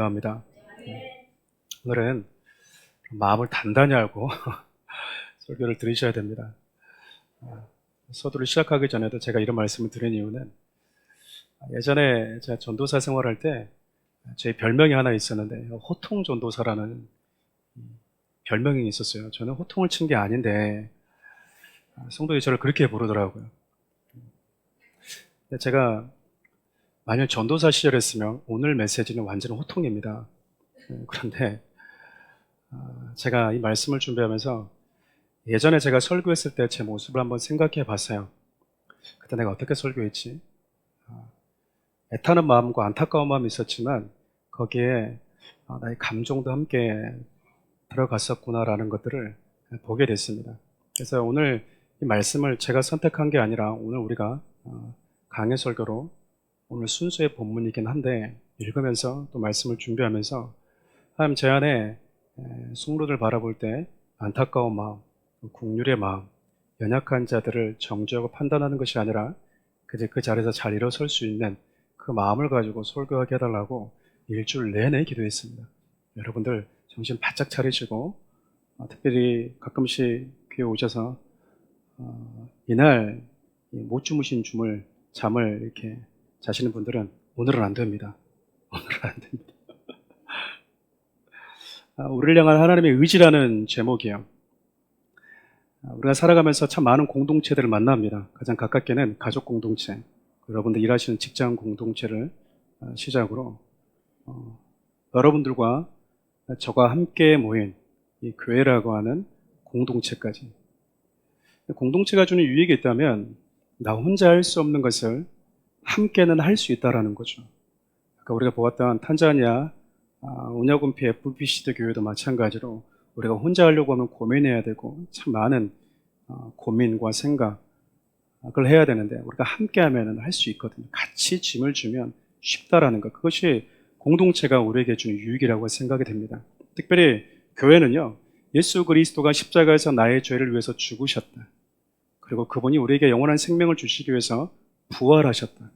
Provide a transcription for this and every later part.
합니다. 오늘은 마음을 단단히 알고 설교를 들으셔야 됩니다. 서두를 시작하기 전에도 제가 이런 말씀을 드린 이유는 예전에 제가 전도사 생활할 때 제 별명이 하나 있었는데 호통 전도사라는 별명이 있었어요. 저는 호통을 친 게 아닌데 성도들이 저를 그렇게 부르더라고요. 근데 제가 만약 전도사 시절했으면 오늘 메시지는 완전 호통입니다. 그런데 제가 이 말씀을 준비하면서 예전에 제가 설교했을 때 제 모습을 한번 생각해 봤어요. 그때 내가 어떻게 설교했지? 애타는 마음과 안타까운 마음이 있었지만 거기에 나의 감정도 함께 들어갔었구나라는 것들을 보게 됐습니다. 그래서 오늘 이 말씀을 제가 선택한 게 아니라 오늘 우리가 강해 설교로 오늘 순서의 본문이긴 한데 읽으면서 또 말씀을 준비하면서 하나님 제 안에 성도들 바라볼 때 안타까운 마음, 국률의 마음, 연약한 자들을 정죄하고 판단하는 것이 아니라 그 자리에서 잘 일어설 수 있는 그 마음을 가지고 설교하게 해달라고 일주일 내내 기도했습니다. 여러분들 정신 바짝 차리시고 특별히 가끔씩 귀에 오셔서 이날 못 주무신 잠을 이렇게 자시는 분들은 오늘은 안 됩니다. 오늘은 안 됩니다. 우리를 향한 하나님의 의지라는 제목이에요. 우리가 살아가면서 참 많은 공동체들을 만납니다. 가장 가깝게는 가족 공동체, 여러분들 일하시는 직장 공동체를 시작으로 여러분들과 저와 함께 모인 이 교회라고 하는 공동체까지. 공동체가 주는 유익이 있다면 나 혼자 할 수 없는 것을 함께는 할 수 있다는 거죠. 아까 우리가 보았던 탄자니아 운야군피 FPC도 교회도 마찬가지로 우리가 혼자 하려고 하면 고민해야 되고 참 많은 고민과 생각을 해야 되는데 우리가 함께 하면 할 수 있거든요. 같이 짐을 주면 쉽다라는 것. 그것이 공동체가 우리에게 주는 유익이라고 생각이 됩니다. 특별히 교회는요. 예수 그리스도가 십자가에서 나의 죄를 위해서 죽으셨다. 그리고 그분이 우리에게 영원한 생명을 주시기 위해서 부활하셨다.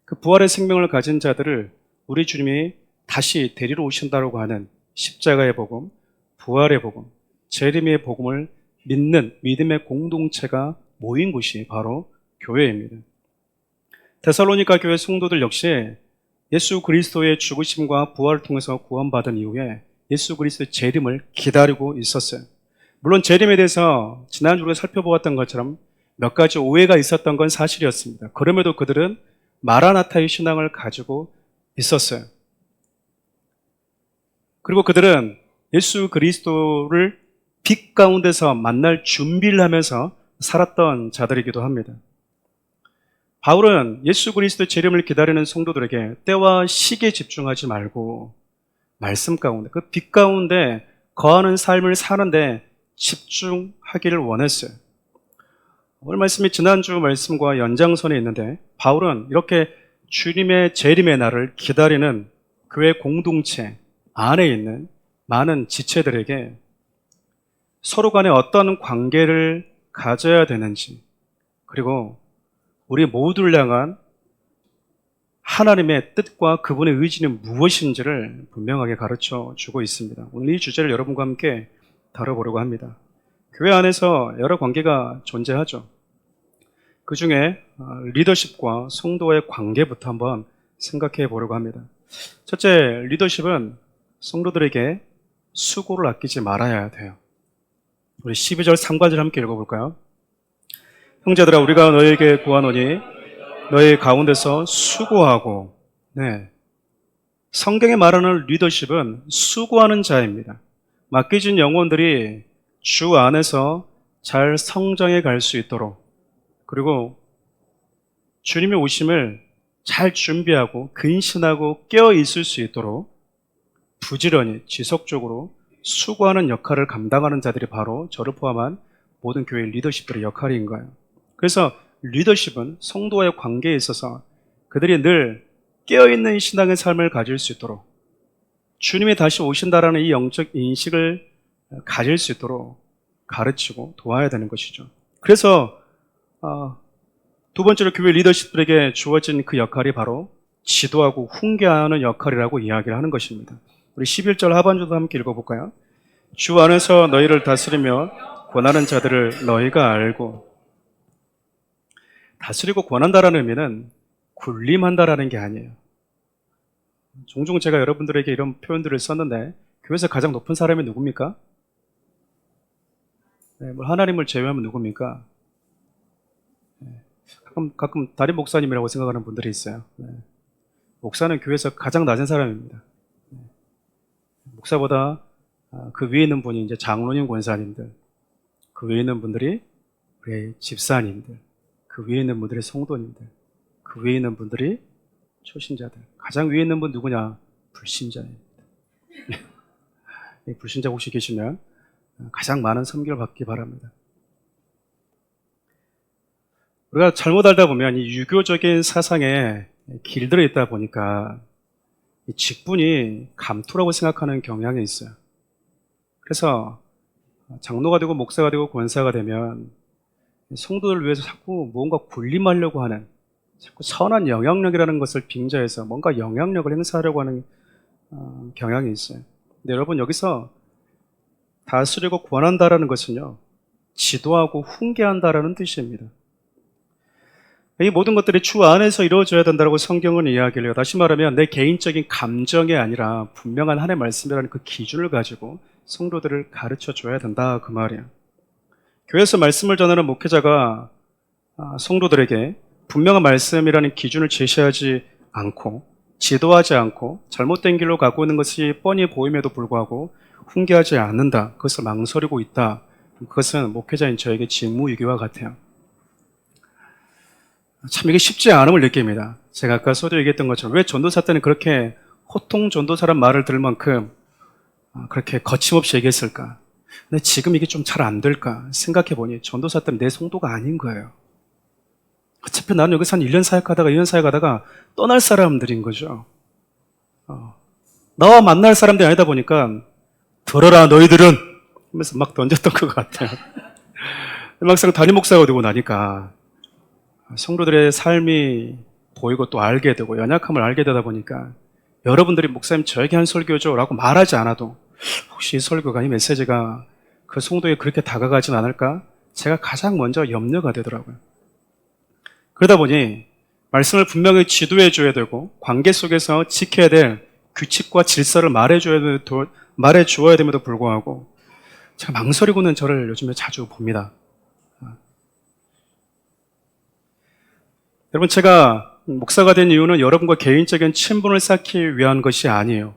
그 부활의 생명을 가진 자들을 우리 주님이 다시 데리러 오신다고 하는 십자가의 복음, 부활의 복음, 재림의 복음을 믿는 믿음의 공동체가 모인 곳이 바로 교회입니다. 데살로니가 교회 성도들 역시 예수 그리스도의 죽으심과 부활을 통해서 구원받은 이후에 예수 그리스도의 재림을 기다리고 있었어요. 물론 재림에 대해서 지난주에 우리가 살펴보았던 것처럼 몇 가지 오해가 있었던 건 사실이었습니다. 그럼에도 그들은 마라나타의 신앙을 가지고 있었어요. 그리고 그들은 예수 그리스도를 빛 가운데서 만날 준비를 하면서 살았던 자들이기도 합니다. 바울은 예수 그리스도의 재림을 기다리는 성도들에게 때와 시기에 집중하지 말고 말씀 가운데, 그 빛 가운데 거하는 삶을 사는데 집중하기를 원했어요. 오늘 말씀이 지난주 말씀과 연장선에 있는데 바울은 이렇게 주님의 재림의 날을 기다리는 교회 공동체 안에 있는 많은 지체들에게 서로 간에 어떤 관계를 가져야 되는지 그리고 우리 모두를 향한 하나님의 뜻과 그분의 의지는 무엇인지를 분명하게 가르쳐 주고 있습니다. 오늘 이 주제를 여러분과 함께 다뤄보려고 합니다. 교회 안에서 여러 관계가 존재하죠. 그 중에 리더십과 성도의 관계부터 한번 생각해 보려고 합니다. 첫째, 리더십은 성도들에게 수고를 아끼지 말아야 돼요. 우리 12절 3과절 함께 읽어볼까요? 형제들아 우리가 너에게 구하노니 너희 가운데서 수고하고 성경에 말하는 리더십은 수고하는 자입니다. 맡겨진 영혼들이 주 안에서 잘 성장해 갈 수 있도록 그리고 주님의 오심을 잘 준비하고 근신하고 깨어 있을 수 있도록 부지런히 지속적으로 수고하는 역할을 감당하는 자들이 바로 저를 포함한 모든 교회 리더십들의 역할인 거예요. 그래서 리더십은 성도와의 관계에 있어서 그들이 늘 깨어있는 신앙의 삶을 가질 수 있도록 주님이 다시 오신다라는 이 영적 인식을 가질 수 있도록 가르치고 도와야 되는 것이죠. 그래서 두 번째로 교회 리더십들에게 주어진 그 역할이 바로 지도하고 훈계하는 역할이라고 이야기를 하는 것입니다. 우리 11절 하반절도 함께 읽어볼까요? 주 안에서 너희를 다스리며 권하는 자들을 너희가 알고. 다스리고 권한다라는 의미는 군림한다라는 게 아니에요. 종종 제가 여러분들에게 이런 표현들을 썼는데, 교회에서 가장 높은 사람이 누굽니까? 네, 하나님을 제외하면 누굽니까? 가끔 담임 목사님이라고 생각하는 분들이 있어요. 네. 목사는 교회에서 가장 낮은 사람입니다. 네. 목사보다 그 위에 있는 분이 이제 장로님, 권사님들, 그 위에 있는 분들이 우리 집사님들, 그 위에 있는 분들이 성도님들, 그 위에 있는 분들이 초신자들. 가장 위에 있는 분 누구냐? 불신자입니다. 불신자 혹시 계시면 가장 많은 섬기를 받기 바랍니다. 우리가 잘못 알다 보면 이 유교적인 사상에 길들여 있다 보니까 이 직분이 감투라고 생각하는 경향이 있어요. 그래서 장로가 되고 목사가 되고 권사가 되면 성도들을 위해서 자꾸 뭔가 군림하려고 하는, 자꾸 선한 영향력이라는 것을 빙자해서 뭔가 영향력을 행사하려고 하는 경향이 있어요. 근데 여러분, 여기서 다스리고 권한다라는 것은요, 지도하고 훈계한다라는 뜻입니다. 이 모든 것들이 주 안에서 이루어져야 된다고 성경은 이야기를 해요. 다시 말하면 내 개인적인 감정이 아니라 분명한 하나님의 말씀이라는 그 기준을 가지고 성도들을 가르쳐 줘야 된다, 그 말이에요. 교회에서 말씀을 전하는 목회자가 성도들에게 분명한 말씀이라는 기준을 제시하지 않고 지도하지 않고 잘못된 길로 가고 있는 것이 뻔히 보임에도 불구하고 훈계하지 않는다, 그것을 망설이고 있다, 그것은 목회자인 저에게 직무유기와 같아요. 참 이게 쉽지 않음을 느낍니다. 제가 아까 서두 얘기했던 것처럼 왜 전도사 때는 그렇게 호통 전도사란 말을 들을 만큼 그렇게 거침없이 얘기했을까? 근데 지금 이게 좀 잘 안 될까 생각해 보니 전도사 때는 내 성도가 아닌 거예요. 어차피 나는 여기서 한 1년 사역하다가 2년 사역하다가 떠날 사람들인 거죠. 나와 만날 사람들이 아니다 보니까 들어라 너희들은 하면서 막 던졌던 것 같아요. 막상 담임 목사가 되고 나니까 성도들의 삶이 보이고 또 알게 되고 연약함을 알게 되다 보니까 여러분들이 목사님 저에게 한 설교죠 라고 말하지 않아도 혹시 이 설교가, 이 메시지가 그 성도에 그렇게 다가가진 않을까? 제가 가장 먼저 염려가 되더라고요. 그러다 보니 말씀을 분명히 지도해 줘야 되고 관계 속에서 지켜야 될 규칙과 질서를 말해 주어야 됨에도 불구하고 제가 망설이고는 저를 요즘에 자주 봅니다. 여러분, 제가 목사가 된 이유는 여러분과 개인적인 친분을 쌓기 위한 것이 아니에요.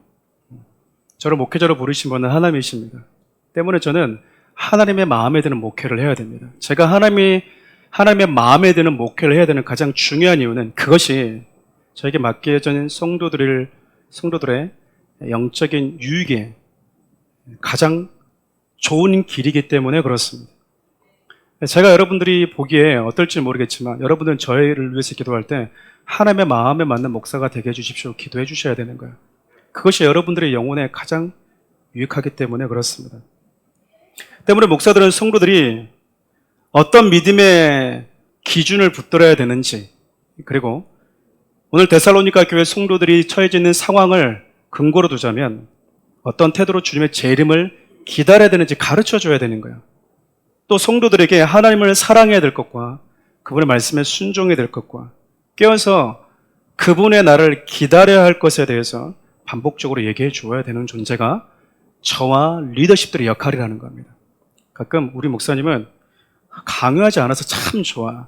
저를 목회자로 부르신 분은 하나님이십니다. 때문에 저는 하나님의 마음에 드는 목회를 해야 됩니다. 제가 하나님의 마음에 드는 목회를 해야 되는 가장 중요한 이유는 그것이 저에게 맡겨진 성도들의 영적인 유익에 가장 좋은 길이기 때문에 그렇습니다. 제가 여러분들이 보기에 어떨지 모르겠지만 여러분들은 저희를 위해서 기도할 때 하나님의 마음에 맞는 목사가 되게 해주십시오, 기도해 주셔야 되는 거예요. 그것이 여러분들의 영혼에 가장 유익하기 때문에 그렇습니다. 때문에 목사들은 성도들이 어떤 믿음의 기준을 붙들어야 되는지, 그리고 오늘 데살로니가 교회 성도들이 처해져 있는 상황을 근거로 두자면 어떤 태도로 주님의 재림을 기다려야 되는지 가르쳐 줘야 되는 거예요. 또 성도들에게 하나님을 사랑해야 될 것과 그분의 말씀에 순종해야 될 것과 깨어서 그분의 나를 기다려야 할 것에 대해서 반복적으로 얘기해 주어야 되는 존재가 저와 리더십들의 역할이라는 겁니다. 가끔 우리 목사님은 강요하지 않아서 참 좋아.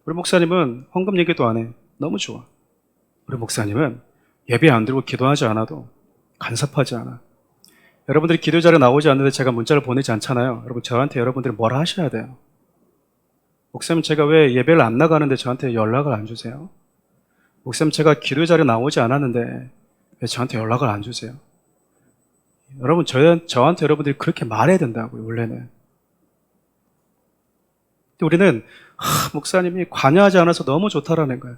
우리 목사님은 헌금 얘기도 안 해. 너무 좋아. 우리 목사님은 예배 안 드리고 기도하지 않아도 간섭하지 않아. 여러분들이 기도 자리에 나오지 않는데 제가 문자를 보내지 않잖아요. 여러분, 저한테 여러분들이 뭐라 하셔야 돼요. 목사님, 제가 왜 예배를 안 나가는데 저한테 연락을 안 주세요? 목사님, 제가 기도 자리에 나오지 않았는데 왜 저한테 연락을 안 주세요? 여러분, 저한테 여러분들이 그렇게 말해야 된다고요, 원래는. 우리는 목사님이 관여하지 않아서 너무 좋다라는 거예요.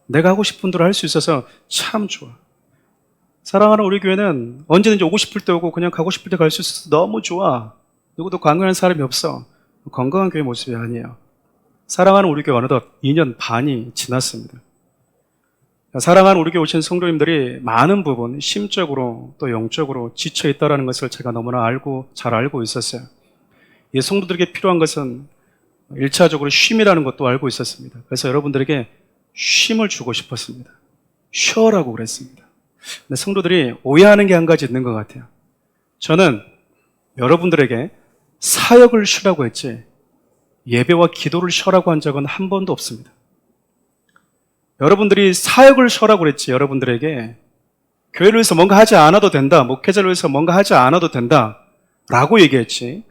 내가 하고 싶은 대로 할 수 있어서 참 좋아. 사랑하는 우리 교회는 언제든지 오고 싶을 때 오고 그냥 가고 싶을 때 갈 수 있어서 너무 좋아. 누구도 관광하는 사람이 없어. 건강한 교회 모습이 아니에요. 사랑하는 우리 교회 어느덧 2년 반이 지났습니다. 사랑하는 우리 교회 오신 성도님들이 많은 부분 심적으로 또 영적으로 지쳐 있다는 것을 제가 너무나 잘 알고 있었어요. 이 성도들에게 필요한 것은 1차적으로 쉼이라는 것도 알고 있었습니다. 그래서 여러분들에게 쉼을 주고 싶었습니다. 쉬어라고 그랬습니다. 근데 성도들이 오해하는 게 한 가지 있는 것 같아요. 저는 여러분들에게 사역을 쉬라고 했지 예배와 기도를 쉬라고 한 적은 한 번도 없습니다. 여러분들이 사역을 쉬라고 그랬지 여러분들에게 교회를 위해서 뭔가 하지 않아도 된다, 목회자를 위해서 뭔가 하지 않아도 된다 라고 얘기했지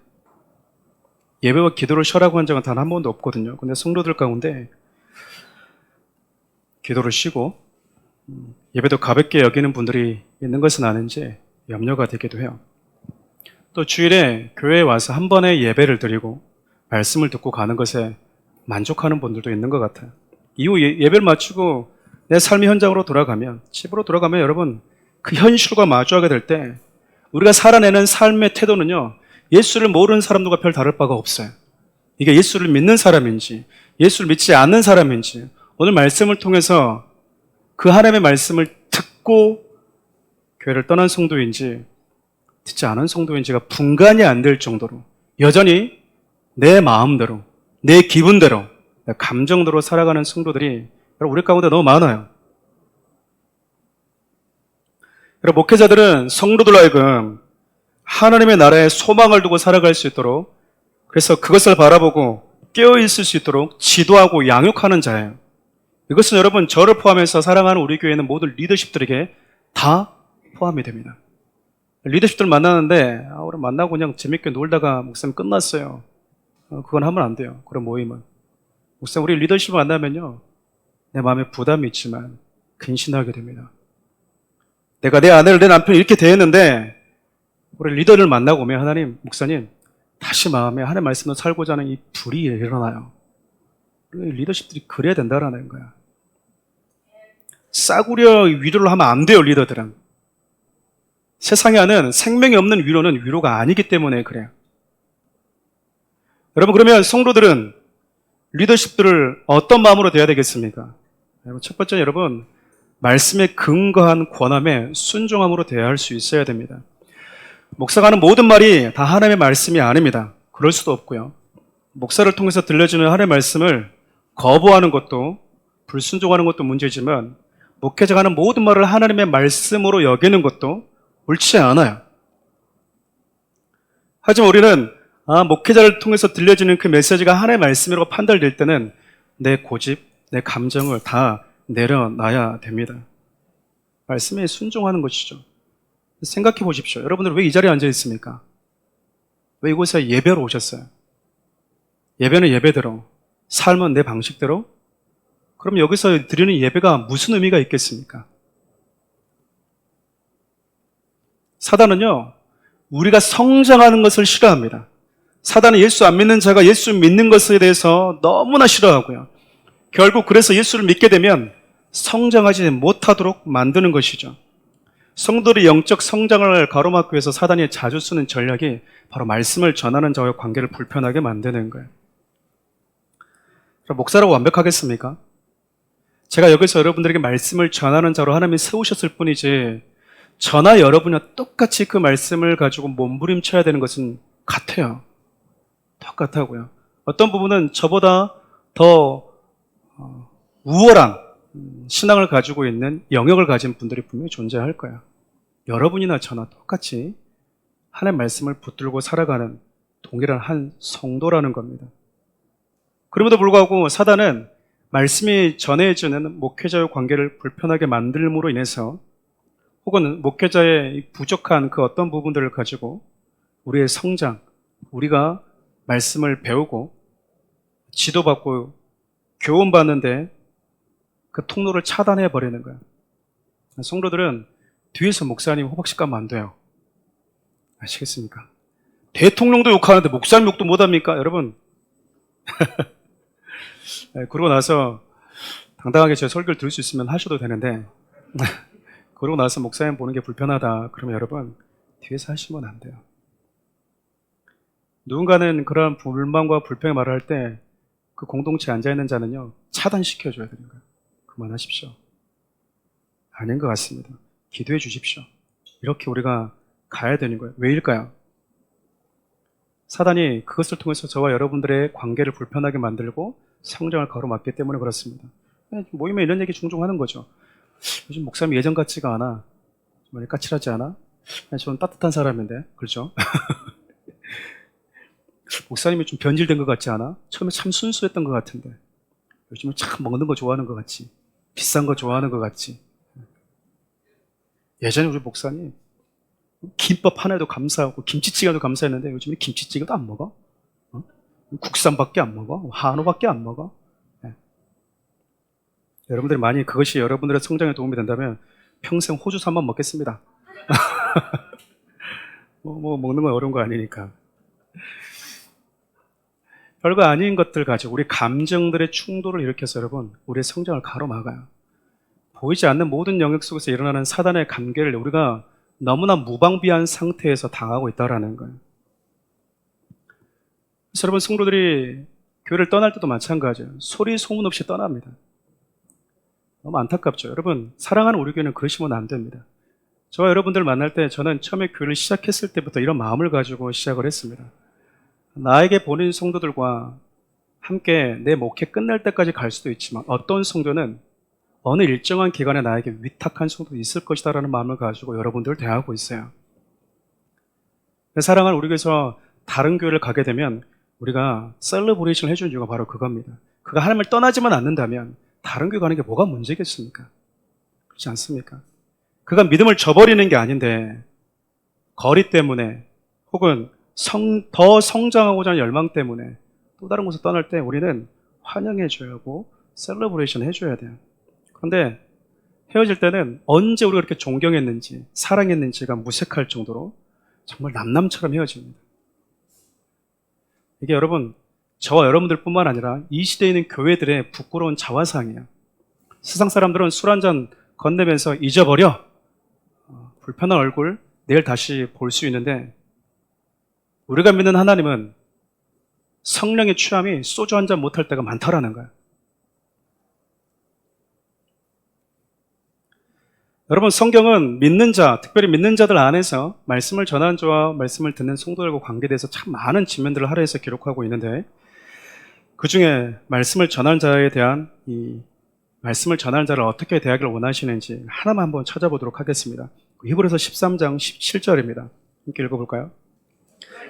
예배와 기도를 쉬라고 한 적은 단 한 번도 없거든요. 근데 성도들 가운데 기도를 쉬고 예배도 가볍게 여기는 분들이 있는 것은 아닌지 염려가 되기도 해요. 또 주일에 교회에 와서 한 번에 예배를 드리고 말씀을 듣고 가는 것에 만족하는 분들도 있는 것 같아요. 이후 예배를 마치고 내 삶의 현장으로 돌아가면, 집으로 돌아가면 여러분 그 현실과 마주하게 될 때 우리가 살아내는 삶의 태도는요, 예수를 모르는 사람들과 별 다를 바가 없어요. 이게 예수를 믿는 사람인지 예수를 믿지 않는 사람인지, 오늘 말씀을 통해서 그 하나님의 말씀을 듣고 교회를 떠난 성도인지 듣지 않은 성도인지가 분간이 안 될 정도로 여전히 내 마음대로, 내 기분대로, 내 감정대로 살아가는 성도들이 우리 가운데 너무 많아요. 목회자들은 성도들로 하여금 하나님의 나라에 소망을 두고 살아갈 수 있도록, 그래서 그것을 바라보고 깨어있을 수 있도록 지도하고 양육하는 자예요. 이것은 여러분 저를 포함해서 사랑하는 우리 교회는 모든 리더십들에게 다 포함이 됩니다. 리더십들 만나는데 우리 만나고 그냥 재밌게 놀다가 목사님 끝났어요. 그건 하면 안 돼요. 그런 모임은. 목사님 우리 리더십을 만나면요, 내 마음에 부담이 있지만 근신하게 됩니다. 내가 내 아내를, 내 남편을 이렇게 대했는데 우리 리더를 만나고 오면 하나님, 목사님 다시 마음에 하나님의 말씀으로 살고자 하는 이 불이 일어나요. 리더십들이 그래야 된다라는 거야. 싸구려 위로를 하면 안 돼요. 리더들은 세상에 하는 생명이 없는 위로는 위로가 아니기 때문에 그래요. 여러분, 그러면 성도들은 리더십들을 어떤 마음으로 대해야 되겠습니까? 첫 번째, 여러분 말씀에 근거한 권함에 순종함으로 대해야 할 수 있어야 됩니다. 목사가 하는 모든 말이 다 하나님의 말씀이 아닙니다. 그럴 수도 없고요. 목사를 통해서 들려주는 하나님의 말씀을 거부하는 것도, 불순종하는 것도 문제지만 목회자가 하는 모든 말을 하나님의 말씀으로 여기는 것도 옳지 않아요. 하지만 우리는 목회자를 통해서 들려주는 그 메시지가 하나님의 말씀이라고 판단될 때는 내 고집, 내 감정을 다 내려놔야 됩니다. 말씀에 순종하는 것이죠. 생각해 보십시오. 여러분들 왜 이 자리에 앉아 있습니까? 왜 이곳에 예배로 오셨어요? 예배는 예배대로, 삶은 내 방식대로? 그럼 여기서 드리는 예배가 무슨 의미가 있겠습니까? 사단은요, 우리가 성장하는 것을 싫어합니다. 사단은 예수 안 믿는 자가 예수 믿는 것에 대해서 너무나 싫어하고요. 결국 그래서 예수를 믿게 되면 성장하지 못하도록 만드는 것이죠. 성도들의 영적 성장을 가로막기 위해서 사단이 자주 쓰는 전략이 바로 말씀을 전하는 자와의 관계를 불편하게 만드는 거예요. 목사라고 완벽하겠습니까? 제가 여기서 여러분들에게 말씀을 전하는 자로 하나님이 세우셨을 뿐이지 저나 여러분이나 똑같이 그 말씀을 가지고 몸부림쳐야 되는 것은 같아요. 똑같다고요. 어떤 부분은 저보다 더 우월한 신앙을 가지고 있는 영역을 가진 분들이 분명히 존재할 거야. 여러분이나 저나 똑같이 하나님의 말씀을 붙들고 살아가는 동일한 한 성도라는 겁니다. 그럼에도 불구하고 사단은 말씀이 전해지는 목회자의 관계를 불편하게 만들므로 인해서, 혹은 목회자의 부족한 그 어떤 부분들을 가지고 우리의 성장, 우리가 말씀을 배우고 지도받고 교훈받는데 그 통로를 차단해 버리는 거예요. 성도들은 뒤에서 목사님 호박씨 까면 안 돼요. 아시겠습니까? 대통령도 욕하는데 목사님 욕도 못합니까? 여러분. 그러고 나서 당당하게 제 설교를 들을 수 있으면 하셔도 되는데 그러고 나서 목사님 보는 게 불편하다 그러면 여러분 뒤에서 하시면 안 돼요. 누군가는 그런 불만과 불평의 말을 할 때 그 공동체에 앉아있는 자는요 차단시켜줘야 되는 거예요. 그만하십시오. 아닌 것 같습니다. 기도해 주십시오. 이렇게 우리가 가야 되는 거예요. 왜일까요? 사단이 그것을 통해서 저와 여러분들의 관계를 불편하게 만들고 성장을 가로막기 때문에 그렇습니다. 모임에 이런 얘기 종종 하는 거죠. 요즘 목사님 예전 같지가 않아. 많이 까칠하지 않아? 저는 따뜻한 사람인데, 그렇죠? 목사님이 좀 변질된 것 같지 않아? 처음에 참 순수했던 것 같은데 요즘은 참 먹는 거 좋아하는 것 같지, 비싼 거 좋아하는 것 같지. 예전에 우리 목사님 김밥 하나에도 감사하고 김치찌개도 감사했는데 요즘에 김치찌개도 안 먹어? 어? 국산밖에 안 먹어? 한우밖에 안 먹어? 네. 여러분들이 많이 그것이 여러분들의 성장에 도움이 된다면 평생 호주 산만 먹겠습니다. 뭐 먹는 건 어려운 거 아니니까. 별거 아닌 것들 가지고 우리 감정들의 충돌을 일으켜서 여러분 우리의 성장을 가로막아요. 보이지 않는 모든 영역 속에서 일어나는 사단의 관계를 우리가 너무나 무방비한 상태에서 당하고 있다는 거예요. 그래서 여러분 성도들이 교회를 떠날 때도 마찬가지예요. 소리 소문 없이 떠납니다. 너무 안타깝죠. 여러분 사랑하는 우리 교회는 그러시면 안 됩니다. 저와 여러분들 만날 때 저는 처음에 교회를 시작했을 때부터 이런 마음을 가지고 시작을 했습니다. 나에게 보낸 성도들과 함께 내 목회 끝날 때까지 갈 수도 있지만 어떤 성도는 어느 일정한 기간에 나에게 위탁한 성도도 있을 것이다 라는 마음을 가지고 여러분들을 대하고 있어요. 사랑하는 우리 교회에서 다른 교회를 가게 되면 우리가 셀러브레이션을 해주는 이유가 바로 그겁니다. 그가 하나님을 떠나지만 않는다면 다른 교회 가는 게 뭐가 문제겠습니까? 그렇지 않습니까? 그가 믿음을 저버리는 게 아닌데 거리 때문에 혹은 더 성장하고자 하는 열망 때문에 또 다른 곳에 떠날 때 우리는 환영해줘야 하고 셀러브레이션 해줘야 돼요. 그런데 헤어질 때는 언제 우리가 그렇게 존경했는지 사랑했는지가 무색할 정도로 정말 남남처럼 헤어집니다. 이게 여러분 저와 여러분들 뿐만 아니라 이 시대에 있는 교회들의 부끄러운 자화상이에요. 세상 사람들은 술 한잔 건네면서 잊어버려, 불편한 얼굴 내일 다시 볼 수 있는데 우리가 믿는 하나님은 성령의 취함이 소주 한 잔 못할 때가 많다라는 거예요. 여러분 성경은 믿는 자, 특별히 믿는 자들 안에서 말씀을 전하는 자와 말씀을 듣는 성도들과 관계에 대해서 참 많은 측면들을 할애해서 기록하고 있는데 그 중에 말씀을 전하는 자에 대한 말씀을 전하는 자를 어떻게 대하기를 원하시는지 하나만 한번 찾아보도록 하겠습니다. 히브리서 13장 17절입니다. 함께 읽어볼까요?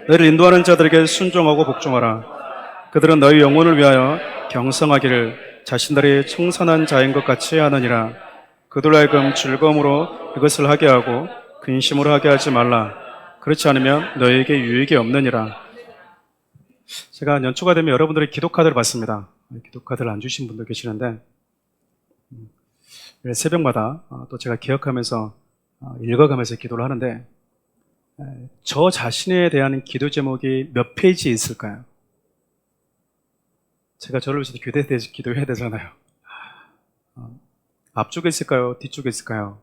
너희를 인도하는 자들에게 순종하고 복종하라. 그들은 너희 영혼을 위하여 경성하기를 자신들이 청산한 자인 것 같이 하느니라. 그들로 하여금 즐거움으로 이것을 하게 하고 근심으로 하게 하지 말라. 그렇지 않으면 너희에게 유익이 없느니라. 제가 연초가 되면 여러분들의 기도카드를 받습니다. 기도카드를 안 주신 분도 계시는데 새벽마다 또 제가 기억하면서 읽어가면서 기도를 하는데 저 자신에 대한 기도 제목이 몇 페이지에 있을까요? 제가 저를 위해서 교대에 대해서 기도해야 되잖아요. 앞쪽에 있을까요? 뒤쪽에 있을까요?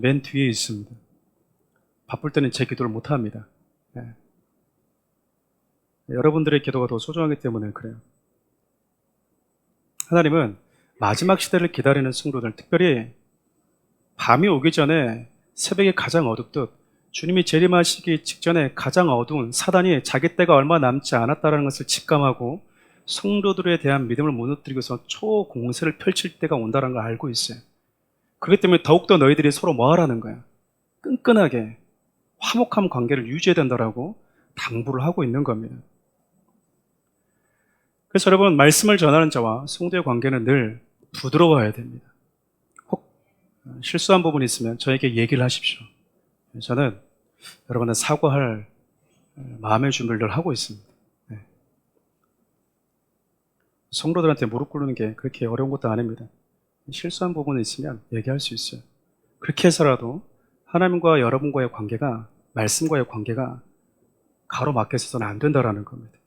맨 뒤에 있습니다. 바쁠 때는 제 기도를 못합니다. 네. 여러분들의 기도가 더 소중하기 때문에 그래요. 하나님은 마지막 시대를 기다리는 성도들, 특별히 밤이 오기 전에 새벽에 가장 어둡듯 주님이 재림하시기 직전에 가장 어두운 사단이 자기 때가 얼마 남지 않았다는 것을 직감하고 성도들에 대한 믿음을 무너뜨리기 위해서 초공세를 펼칠 때가 온다는 걸 알고 있어요. 그렇기 때문에 더욱더 너희들이 서로 뭐 하라는 거야? 끈끈하게 화목한 관계를 유지해야 된다라고 당부를 하고 있는 겁니다. 그래서 여러분 말씀을 전하는 자와 성도의 관계는 늘 부드러워야 됩니다. 혹 실수한 부분이 있으면 저에게 얘기를 하십시오. 저는 여러분의 사과할 마음의 준비를 늘 하고 있습니다. 네. 성도들한테 무릎 꿇는 게 그렇게 어려운 것도 아닙니다. 실수한 부분이 있으면 얘기할 수 있어요. 그렇게 해서라도 하나님과 여러분과의 관계가, 말씀과의 관계가 가로막혀 있어서는 안 된다는 겁니다.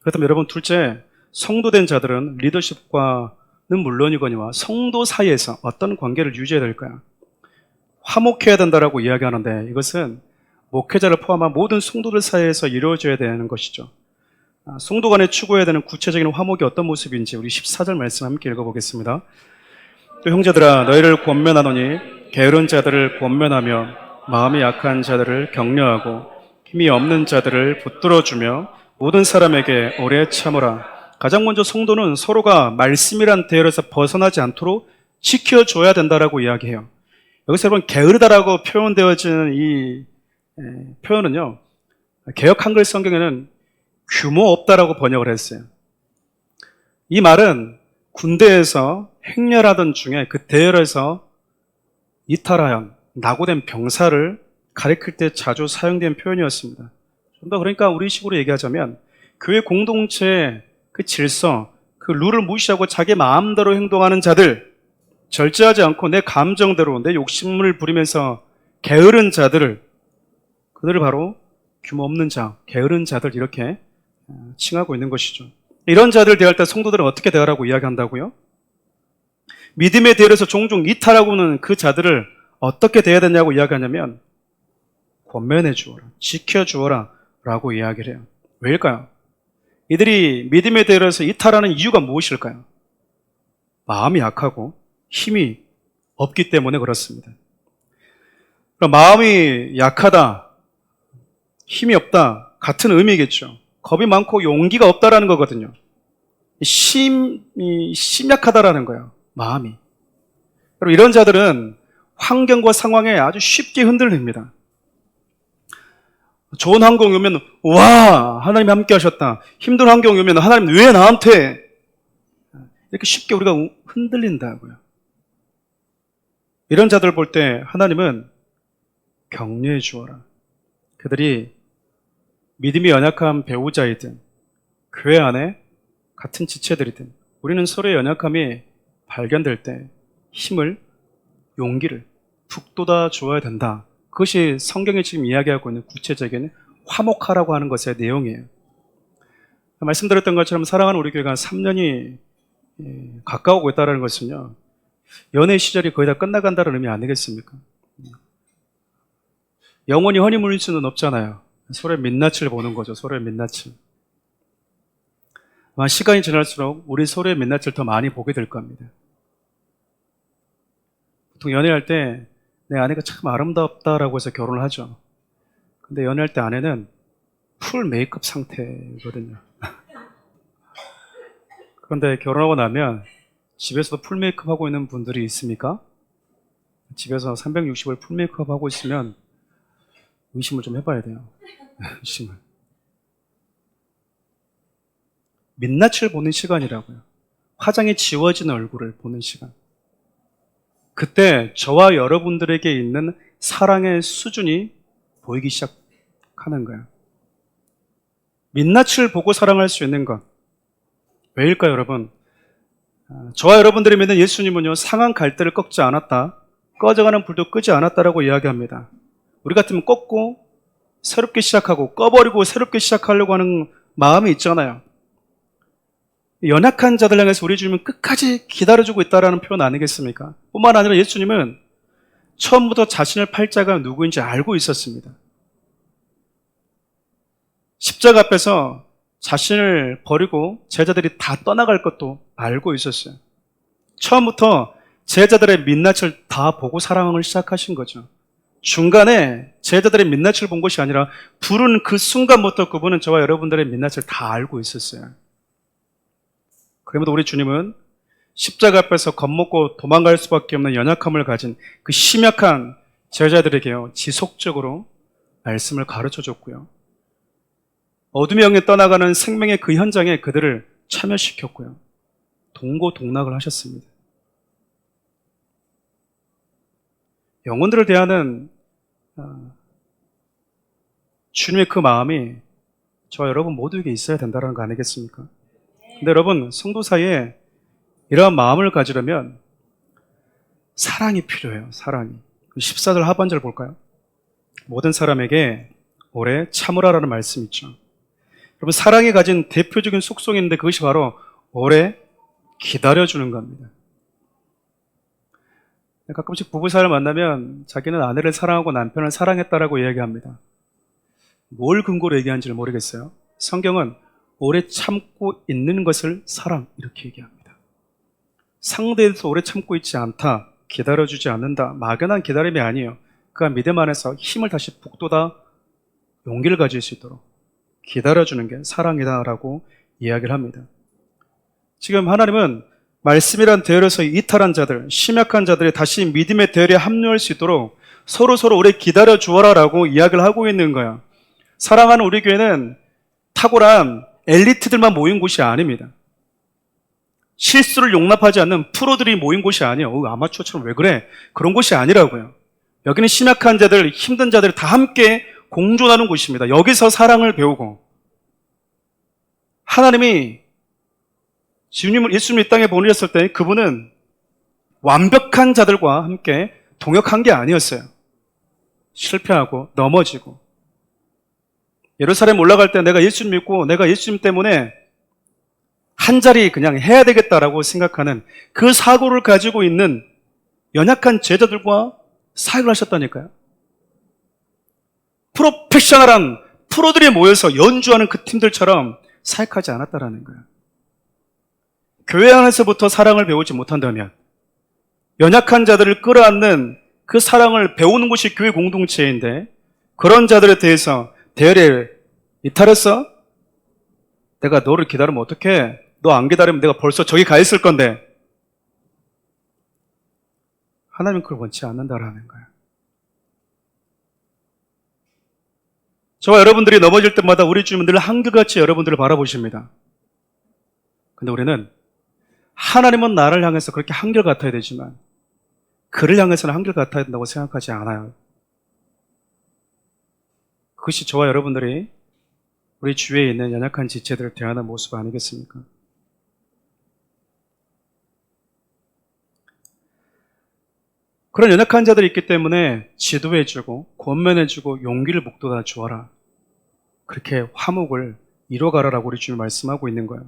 그렇다면 여러분 둘째, 성도된 자들은 리더십과는 물론이거니와 성도 사이에서 어떤 관계를 유지해야 될까요? 화목해야 된다라고 이야기하는데 이것은 목회자를 포함한 모든 성도들 사이에서 이루어져야 되는 것이죠. 성도 간에 추구해야 되는 구체적인 화목이 어떤 모습인지 우리 14절 말씀 함께 읽어보겠습니다. 또 형제들아 너희를 권면하노니 게으른 자들을 권면하며 마음이 약한 자들을 격려하고 힘이 없는 자들을 붙들어주며 모든 사람에게 오래 참으라. 가장 먼저 성도는 서로가 말씀이란 대열에서 벗어나지 않도록 지켜줘야 된다라고 이야기해요. 여기서 여러분 게으르다라고 표현되어지는 이 표현은요, 개역 한글 성경에는 규모 없다라고 번역을 했어요. 이 말은 군대에서 행렬하던 중에 그 대열에서 이탈하여 낙오된 병사를 가리킬 때 자주 사용된 표현이었습니다. 좀 더 그러니까 우리 식으로 얘기하자면 교회 공동체의 그 질서, 그 룰을 무시하고 자기 마음대로 행동하는 자들, 절제하지 않고 내 감정대로 내 욕심을 부리면서 게으른 자들을, 그들을 바로 규모 없는 자, 게으른 자들 이렇게 칭하고 있는 것이죠. 이런 자들 대할 때 성도들은 어떻게 대하라고 이야기한다고요? 믿음의 대열에서 종종 이탈하고는 그 자들을 어떻게 대해야 되냐고 이야기하냐면 권면해 주어라, 지켜 주어라 라고 이야기를 해요. 왜일까요? 이들이 믿음의 대열에서 이탈하는 이유가 무엇일까요? 마음이 약하고 힘이 없기 때문에 그렇습니다. 그럼 마음이 약하다, 힘이 없다 같은 의미겠죠. 겁이 많고 용기가 없다라는 거거든요. 심약하다라는 거예요. 마음이. 그리고 이런 자들은 환경과 상황에 아주 쉽게 흔들립니다. 좋은 환경이 오면 와 하나님이 함께 하셨다. 힘든 환경이 오면 하나님 왜 나한테, 이렇게 쉽게 우리가 흔들린다고요. 이런 자들 볼 때 하나님은 격려해 주어라. 그들이 믿음이 연약한 배우자이든 교회 안에 같은 지체들이든 우리는 서로의 연약함이 발견될 때 힘을, 용기를 북돋아 주어야 된다. 그것이 성경이 지금 이야기하고 있는 구체적인 화목하라고 하는 것의 내용이에요. 말씀드렸던 것처럼 사랑하는 우리 교회가 3년이 가까우고 있다는 것은요, 연애 시절이 거의 다 끝나간다는 의미 아니겠습니까? 영원히 허니문일 수는 없잖아요. 서로의 민낯을 보는 거죠. 서로의 민낯을. 아마 시간이 지날수록 우리 서로의 민낯을 더 많이 보게 될 겁니다. 보통 연애할 때 내 아내가 참 아름답다라고 해서 결혼을 하죠. 근데 연애할 때 아내는 풀 메이크업 상태거든요. 그런데 결혼하고 나면 집에서도 풀 메이크업 하고 있는 분들이 있습니까? 집에서 360을 풀 메이크업 하고 있으면 의심을 좀 해봐야 돼요. 의심을. 민낯을 보는 시간이라고요. 화장이 지워진 얼굴을 보는 시간. 그때 저와 여러분들에게 있는 사랑의 수준이 보이기 시작하는 거예요. 민낯을 보고 사랑할 수 있는 것. 왜일까요, 여러분? 저와 여러분들이 믿는 예수님은요, 상한 갈대를 꺾지 않았다, 꺼져가는 불도 끄지 않았다라고 이야기합니다. 우리 같으면 꺾고 새롭게 시작하고 꺼버리고 새롭게 시작하려고 하는 마음이 있잖아요. 연약한 자들 향해서 우리 주님은 끝까지 기다려주고 있다는 표현 아니겠습니까? 뿐만 아니라 예수님은 처음부터 자신의 팔자가 누구인지 알고 있었습니다. 십자가 앞에서 자신을 버리고 제자들이 다 떠나갈 것도 알고 있었어요. 처음부터 제자들의 민낯을 다 보고 사랑을 시작하신 거죠. 중간에 제자들의 민낯을 본 것이 아니라 부른 그 순간부터 그분은 저와 여러분들의 민낯을 다 알고 있었어요. 그러므로 우리 주님은 십자가 앞에서 겁먹고 도망갈 수밖에 없는 연약함을 가진 그 심약한 제자들에게요, 지속적으로 말씀을 가르쳐 줬고요. 어둠의 영에 떠나가는 생명의 그 현장에 그들을 참여시켰고요. 동고동락을 하셨습니다. 영혼들을 대하는 주님의 그 마음이 저와 여러분 모두에게 있어야 된다는 거 아니겠습니까? 근데 여러분, 성도 사이에 이러한 마음을 가지려면 사랑이 필요해요. 사랑이. 14절 하반절 볼까요? 모든 사람에게 오래 참으라라는 말씀이 있죠. 여러분, 사랑이 가진 대표적인 속성이 있는데 그것이 바로 오래 기다려주는 겁니다. 가끔씩 부부사를 만나면 자기는 아내를 사랑하고 남편을 사랑했다라고 이야기합니다. 뭘 근거로 얘기하는지를 모르겠어요. 성경은 오래 참고 있는 것을 사랑, 이렇게 얘기합니다. 상대에 대해서 오래 참고 있지 않다, 기다려주지 않는다, 막연한 기다림이 아니에요. 그가 믿음 안에서 힘을 다시 북돋아 용기를 가질 수 있도록 기다려주는 게 사랑이다라고 이야기를 합니다. 지금 하나님은 말씀이란 대열에서 이탈한 자들, 심약한 자들이 다시 믿음의 대열에 합류할 수 있도록 서로 오래 기다려 주어라라고 이야기를 하고 있는 거야. 사랑하는 우리 교회는 탁월한 엘리트들만 모인 곳이 아닙니다. 실수를 용납하지 않는 프로들이 모인 곳이 아니에요. 아마추어처럼 왜 그래? 그런 곳이 아니라고요. 여기는 심약한 자들, 힘든 자들 다 함께 공존하는 곳입니다. 여기서 사랑을 배우고 하나님이 예수님을 이 땅에 보내셨을 때 그분은 완벽한 자들과 함께 동역한 게 아니었어요. 실패하고 넘어지고 예루살렘 올라갈 때 내가 예수님 믿고 내가 예수님 때문에 한 자리 그냥 해야 되겠다라고 생각하는 그 사고를 가지고 있는 연약한 제자들과 사역을 하셨다니까요. 프로페셔널한 프로들이 모여서 연주하는 그 팀들처럼 사역하지 않았다라는 거예요. 교회 안에서부터 사랑을 배우지 못한다면 연약한 자들을 끌어안는 그 사랑을 배우는 곳이 교회 공동체인데 그런 자들에 대해서 대열에 이탈했어? 내가 너를 기다리면 어떡해? 너 안 기다리면 내가 벌써 저기 가 있을 건데. 하나님은 그걸 원치 않는다라는 거예요. 저와 여러분들이 넘어질 때마다 우리 주님은 늘 한결같이 여러분들을 바라보십니다. 근데 우리는 하나님은 나를 향해서 그렇게 한결같아야 되지만 그를 향해서는 한결같아야 된다고 생각하지 않아요. 그것이 저와 여러분들이 우리 주위에 있는 연약한 지체들을 대하는 모습 아니겠습니까? 그런 연약한 자들이 있기 때문에 지도해주고 권면해주고 용기를 북돋아 주어라. 그렇게 화목을 이뤄가라라고 우리 주님이 말씀하고 있는 거예요.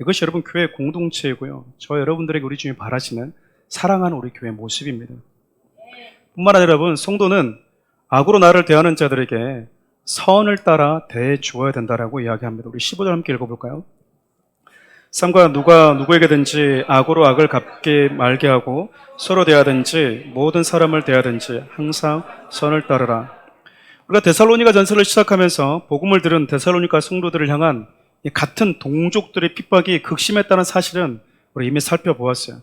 이것이 여러분 교회 공동체이고요. 저 여러분들에게 우리 주님이 바라시는 사랑하는 우리 교회 모습입니다. 뿐만 아니라 여러분 성도는 악으로 나를 대하는 자들에게 선을 따라 대해 주어야 된다라고 이야기합니다. 우리 15절 함께 읽어볼까요? 삼가 누가 누구에게든지 악으로 악을 갚게 말게 하고 서로 대하든지 모든 사람을 대하든지 항상 선을 따르라. 우리가 데살로니가 전서를 시작하면서 복음을 들은 데살로니가 성도들을 향한 같은 동족들의 핍박이 극심했다는 사실은 우리 이미 살펴보았어요.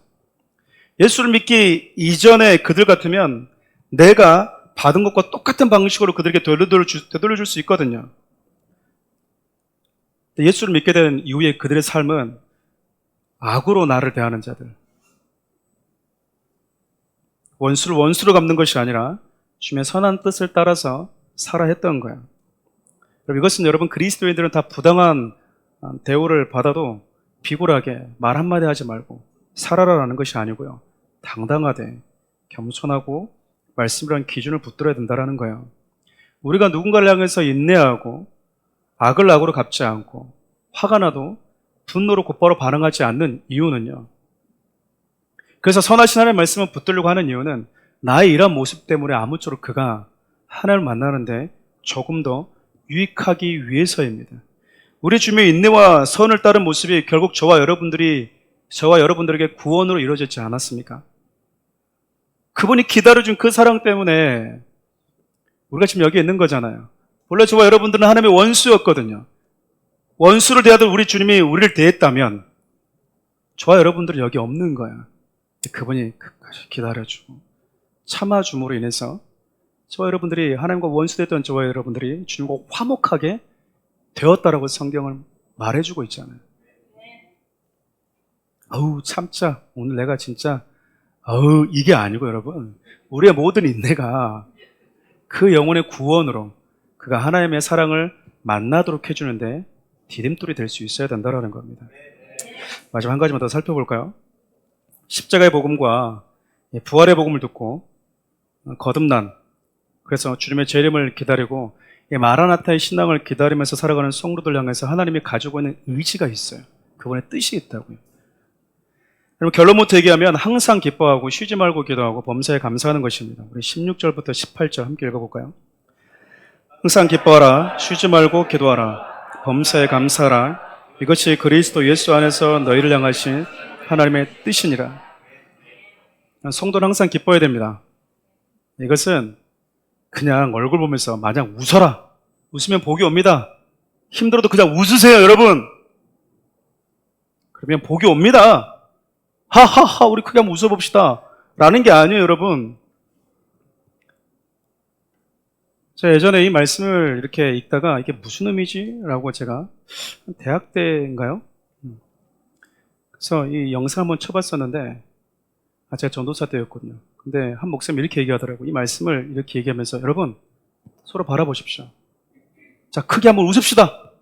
예수를 믿기 이전에 그들 같으면 내가 받은 것과 똑같은 방식으로 그들에게 되돌려줄 수 있거든요. 예수를 믿게 된 이후에 그들의 삶은 악으로 나를 대하는 자들, 원수를 원수로 갚는 것이 아니라 주님의 선한 뜻을 따라서 살아야 했던 거예요. 이것은 여러분 그리스도인들은 다 부당한 대우를 받아도 비굴하게 말 한마디 하지 말고 살아라라는 것이 아니고요. 당당하되 겸손하고 말씀이라는 기준을 붙들어야 된다는 거예요. 우리가 누군가를 향해서 인내하고 악을 악으로 갚지 않고 화가 나도 분노로 곧바로 반응하지 않는 이유는요. 그래서 선하신 하나님의 말씀을 붙들려고 하는 이유는 나의 이런 모습 때문에 아무쪼록 그가 하나님을 만나는데 조금 더 유익하기 위해서입니다. 우리 주님의 인내와 선을 따른 모습이 결국 저와 여러분들에게 구원으로 이루어졌지 않았습니까? 그분이 기다려준 그 사랑 때문에 우리가 지금 여기 있는 거잖아요. 원래 저와 여러분들은 하나님의 원수였거든요. 원수를 대하던 우리 주님이 우리를 대했다면 저와 여러분들은 여기 없는 거야. 그분이 끝까지 기다려주고 참아줌으로 인해서 저와 여러분들이 하나님과 원수됐던 저와 여러분들이 주님과 화목하게 되었다라고 성경을 말해주고 있잖아요. 아우 참자 오늘 내가 진짜 이게 아니고 여러분 우리의 모든 인내가 그 영혼의 구원으로 그가 하나님의 사랑을 만나도록 해주는데 디딤돌이 될 수 있어야 된다는 겁니다. 마지막 한 가지만 더 살펴볼까요? 십자가의 복음과 부활의 복음을 듣고 거듭난 그래서 주님의 재림을 기다리고 마라나타의 신앙을 기다리면서 살아가는 성도들 향해서 하나님이 가지고 있는 의지가 있어요. 그분의 뜻이 있다고요. 그럼 결론부터 얘기하면 항상 기뻐하고 쉬지 말고 기도하고 범사에 감사하는 것입니다. 우리 16절부터 18절 함께 읽어볼까요? 항상 기뻐하라 쉬지 말고 기도하라 범사에 감사하라 이것이 그리스도 예수 안에서 너희를 향하신 하나님의 뜻이니라. 성도는 항상 기뻐해야 됩니다. 이것은 그냥 얼굴 보면서 마냥 웃어라. 웃으면 복이 옵니다. 힘들어도 그냥 웃으세요, 여러분. 그러면 복이 옵니다. 하하하, 우리 크게 한번 웃어봅시다. 라는 게 아니에요, 여러분. 제가 예전에 이 말씀을 이렇게 읽다가 이게 무슨 의미지? 라고 제가 대학 때인가요? 그래서 이 영상 한번 쳐봤었는데, 제가 전도사 때였거든요. 근데 한 목사님이 이렇게 얘기하더라고요. 이 말씀을 이렇게 얘기하면서, 여러분, 서로 바라보십시오. 자, 크게 한번 웃읍시다.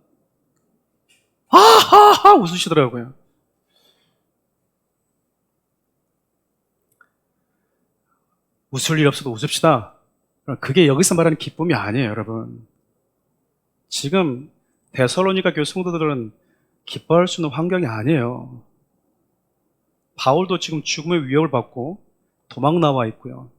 하하하 웃으시더라고요. 웃을 일 없어도 웃읍시다. 그게 여기서 말하는 기쁨이 아니에요, 여러분. 지금 데살로니가 교회 성도들은 기뻐할 수 있는 환경이 아니에요. 바울도 지금 죽음의 위협을 받고 도망 나와 있고요.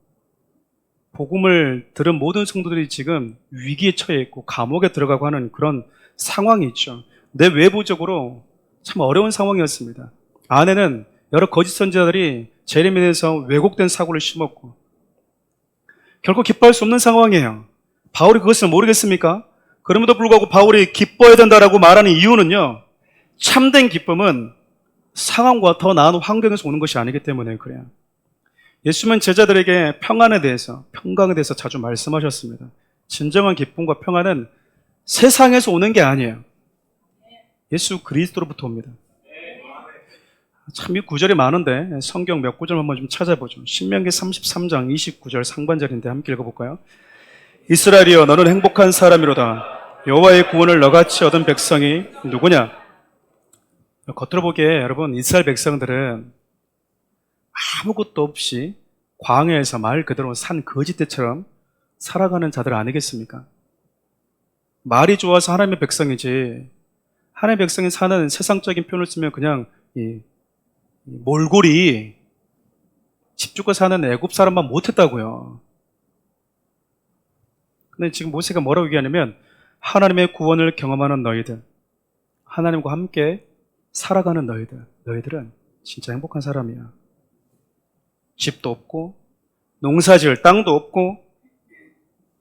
복음을 들은 모든 성도들이 지금 위기에 처해 있고 감옥에 들어가고 하는 그런 상황이 있죠. 내 외부적으로 참 어려운 상황이었습니다. 안에는 여러 거짓 선지자들이 재림에대해서 왜곡된 사고를 심었고 결코 기뻐할 수 없는 상황이에요. 바울이 그것을 모르겠습니까? 그럼에도 불구하고 바울이 기뻐해야 된다라고 말하는 이유는요, 참된 기쁨은 상황과 더 나은 환경에서 오는 것이 아니기 때문에 그래요. 예수님은 제자들에게 평안에 대해서, 평강에 대해서 자주 말씀하셨습니다. 진정한 기쁨과 평안은 세상에서 오는 게 아니에요. 예수 그리스도로부터 옵니다. 참 이 구절이 많은데 성경 몇 구절 한번 좀 찾아보죠. 신명기 33장 29절 상반절인데 함께 읽어볼까요? 이스라엘이여 너는 행복한 사람이로다. 여호와의 구원을 너같이 얻은 백성이 누구냐? 겉으로 보기에 여러분 이스라엘 백성들은 아무것도 없이 광야에서 말 그대로 산 거지떼처럼 살아가는 자들 아니겠습니까? 말이 좋아서 하나님의 백성이지, 하나님의 백성이 사는 세상적인 표현을 쓰면 그냥 이 몰골이 집 죽고 사는 애굽 사람만 못했다고요. 근데 지금 모세가 뭐라고 얘기하냐면 하나님의 구원을 경험하는 너희들, 하나님과 함께 살아가는 너희들은 진짜 행복한 사람이야. 집도 없고 농사지을 땅도 없고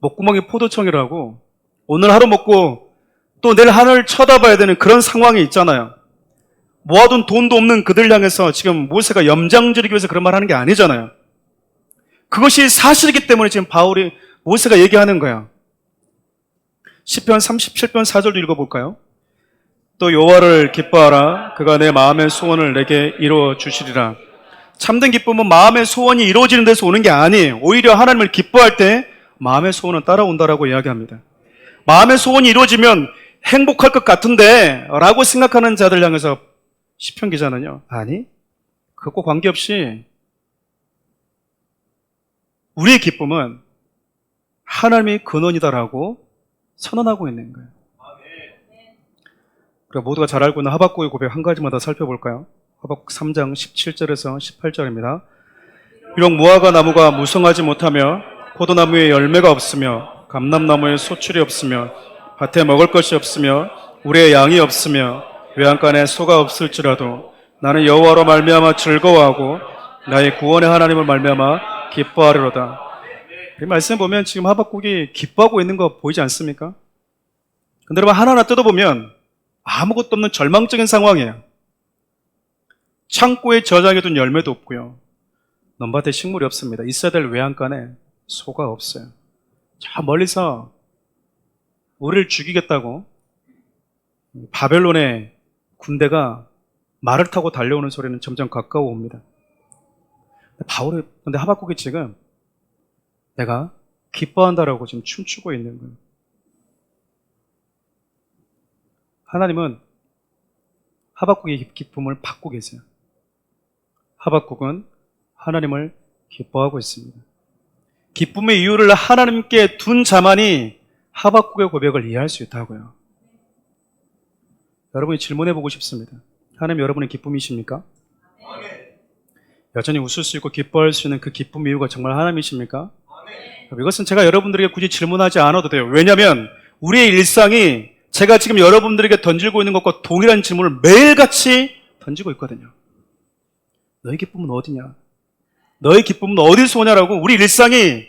목구멍이 포도청이라고 오늘 하루 먹고 또 내일 하늘 쳐다봐야 되는 그런 상황이 있잖아요. 모아둔 돈도 없는 그들 향해서 지금 모세가 염장지르기 위해서 그런 말 하는 게 아니잖아요. 그것이 사실이기 때문에 지금 모세가 얘기하는 거야. 시편 37편 4절도 읽어볼까요? 또 여호와를 기뻐하라. 그가 내 마음의 소원을 내게 이루어 주시리라. 참된 기쁨은 마음의 소원이 이루어지는 데서 오는 게 아니에요. 오히려 하나님을 기뻐할 때 마음의 소원은 따라온다라고 이야기합니다. 마음의 소원이 이루어지면 행복할 것 같은데 라고 생각하는 자들 향해서 시편 기자는요, 아니, 그것과 관계없이 우리의 기쁨은 하나님의 근원이다라고 선언하고 있는 거예요. 그러니까 모두가 잘 알고 있는 하박국의 고백 한 가지만 더 살펴볼까요? 하박국 3장 17절에서 18절입니다. 비록 무화과 나무가 무성하지 못하며 포도나무에 열매가 없으며 감람나무에 소출이 없으며 밭에 먹을 것이 없으며 우리의 양이 없으며 외양간에 소가 없을지라도 나는 여호와로 말미암아 즐거워하고 나의 구원의 하나님을 말미암아 기뻐하리로다. 이 말씀 보면 지금 하박국이 기뻐하고 있는 거 보이지 않습니까? 근데 여러분 하나하나 뜯어보면 아무것도 없는 절망적인 상황이에요. 창고에 저장해둔 열매도 없고요. 넘밭에 식물이 없습니다. 있어야 될 외양간에 소가 없어요. 저 멀리서 우리를 죽이겠다고 바벨론의 군대가 말을 타고 달려오는 소리는 점점 가까워 옵니다. 근데 하박국이 지금 내가 기뻐한다라고 지금 춤추고 있는 거예요. 하나님은 하박국의 기쁨을 받고 계세요. 하박국은 하나님을 기뻐하고 있습니다. 기쁨의 이유를 하나님께 둔 자만이 하박국의 고백을 이해할 수 있다고요. 여러분이 질문해 보고 싶습니다. 하나님 여러분의 기쁨이십니까? 여전히 웃을 수 있고 기뻐할 수 있는 그 기쁨의 이유가 정말 하나님이십니까? 이것은 제가 여러분들에게 굳이 질문하지 않아도 돼요. 왜냐하면 우리의 일상이 제가 지금 여러분들에게 던지고 있는 것과 동일한 질문을 매일같이 던지고 있거든요. 너의 기쁨은 어디냐? 너의 기쁨은 어디서 오냐라고 우리 일상이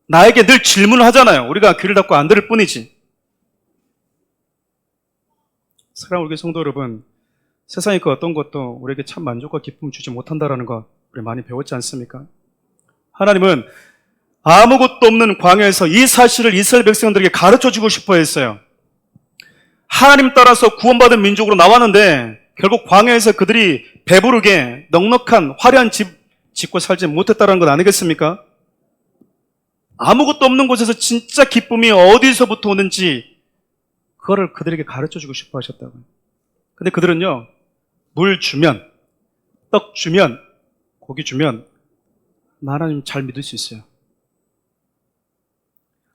나에게 늘 질문을 하잖아요. 우리가 귀를 닫고 안 들을 뿐이지. 사랑하는 우리 성도 여러분, 세상의 그 어떤 것도 우리에게 참 만족과 기쁨을 주지 못한다는 거 우리 많이 배웠지 않습니까? 하나님은 아무것도 없는 광야에서 이 사실을 이스라엘 백성들에게 가르쳐주고 싶어 했어요. 하나님 따라서 구원받은 민족으로 나왔는데 결국 광야에서 그들이 배부르게 넉넉한 화려한 집 짓고 살지 못했다는 것 아니겠습니까? 아무것도 없는 곳에서 진짜 기쁨이 어디서부터 오는지 그거를 그들에게 가르쳐주고 싶어 하셨다고요. 근데 그들은요, 물 주면, 떡 주면, 고기 주면 하나님 잘 믿을 수 있어요.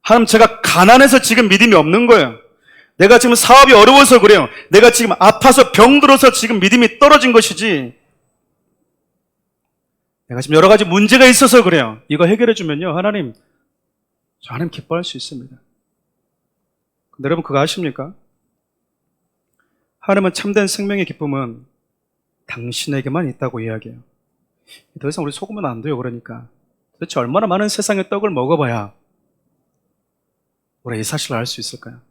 하나님, 제가 가난해서 지금 믿음이 없는 거예요. 내가 지금 사업이 어려워서 그래요. 내가 지금 아파서 병들어서 지금 믿음이 떨어진 것이지, 내가 지금 여러 가지 문제가 있어서 그래요. 이거 해결해 주면요, 하나님 기뻐할 수 있습니다. 근데 여러분 그거 아십니까? 하나님은 참된 생명의 기쁨은 당신에게만 있다고 이야기해요. 더 이상 우리 속으면 안 돼요. 그러니까 도대체 얼마나 많은 세상의 떡을 먹어봐야 우리가 이 사실을 알 수 있을까요?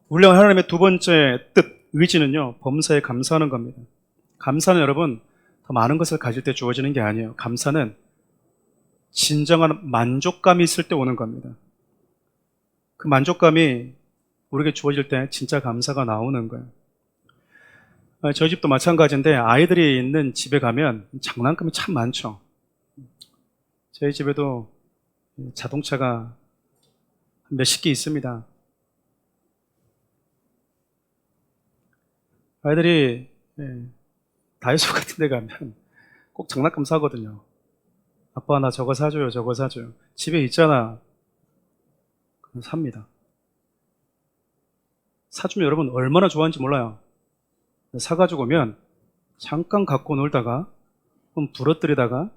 우리가 하나님의 두 번째 뜻, 의지는요, 범사에 감사하는 겁니다. 감사는 여러분 더 많은 것을 가질 때 주어지는 게 아니에요. 감사는 진정한 만족감이 있을 때 오는 겁니다. 그 만족감이 우리에게 주어질 때 진짜 감사가 나오는 거예요. 저희 집도 마찬가지인데 아이들이 있는 집에 가면 장난감이 참 많죠. 저희 집에도 자동차가 몇십 개 있습니다. 아이들이 다이소 같은 데 가면 꼭 장난감 사거든요. 아빠 나 저거 사줘요, 저거 사줘요. 집에 있잖아. 그럼 삽니다. 사주면 여러분 얼마나 좋아하는지 몰라요. 사가지고 오면 잠깐 갖고 놀다가 부러뜨리다가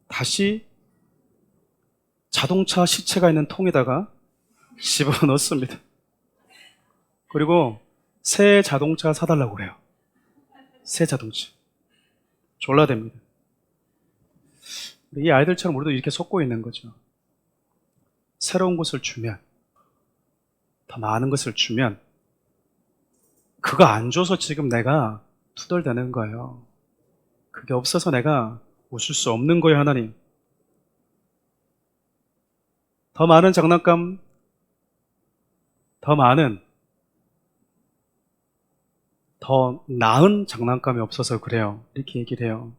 다시 자동차 시체가 있는 통에다가 집어넣습니다. 그리고 새 자동차 사달라고 그래요. 새 자동차. 졸라댑니다. 이 아이들처럼 우리도 이렇게 속고 있는 거죠. 새로운 것을 주면, 더 많은 것을 주면 그거 안 줘서 지금 내가 투덜대는 거예요. 그게 없어서 내가 웃을 수 없는 거예요, 하나님. 더 많은 장난감, 더 많은, 더 나은 장난감이 없어서 그래요. 이렇게 얘기를 해요.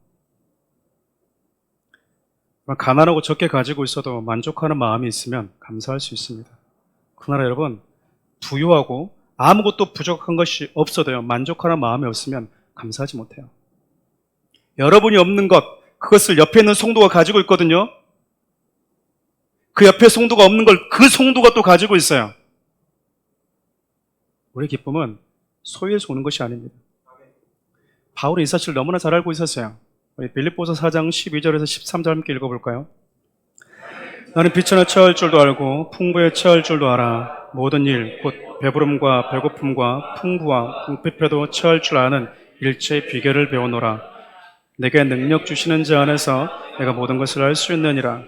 가난하고 적게 가지고 있어도 만족하는 마음이 있으면 감사할 수 있습니다. 그러나 여러분, 부유하고 아무것도 부족한 것이 없어도요, 만족하는 마음이 없으면 감사하지 못해요. 여러분이 없는 것, 그것을 옆에 있는 성도가 가지고 있거든요. 그 옆에 성도가 없는 걸 그 성도가 또 가지고 있어요. 우리의 기쁨은 소유에서 오는 것이 아닙니다. 바울이 이 사실을 너무나 잘 알고 있었어요. 우리 빌립보서 4장 12절에서 13절 함께 읽어볼까요? 나는 비천에 처할 줄도 알고 풍부에 처할 줄도 알아. 모든 일, 곧 배부름과 배고픔과 풍부와 궁핍에도 처할 줄 아는 일체의 비결을 배우노라. 내게 능력 주시는 자 안에서 내가 모든 것을 할 수 있느니라.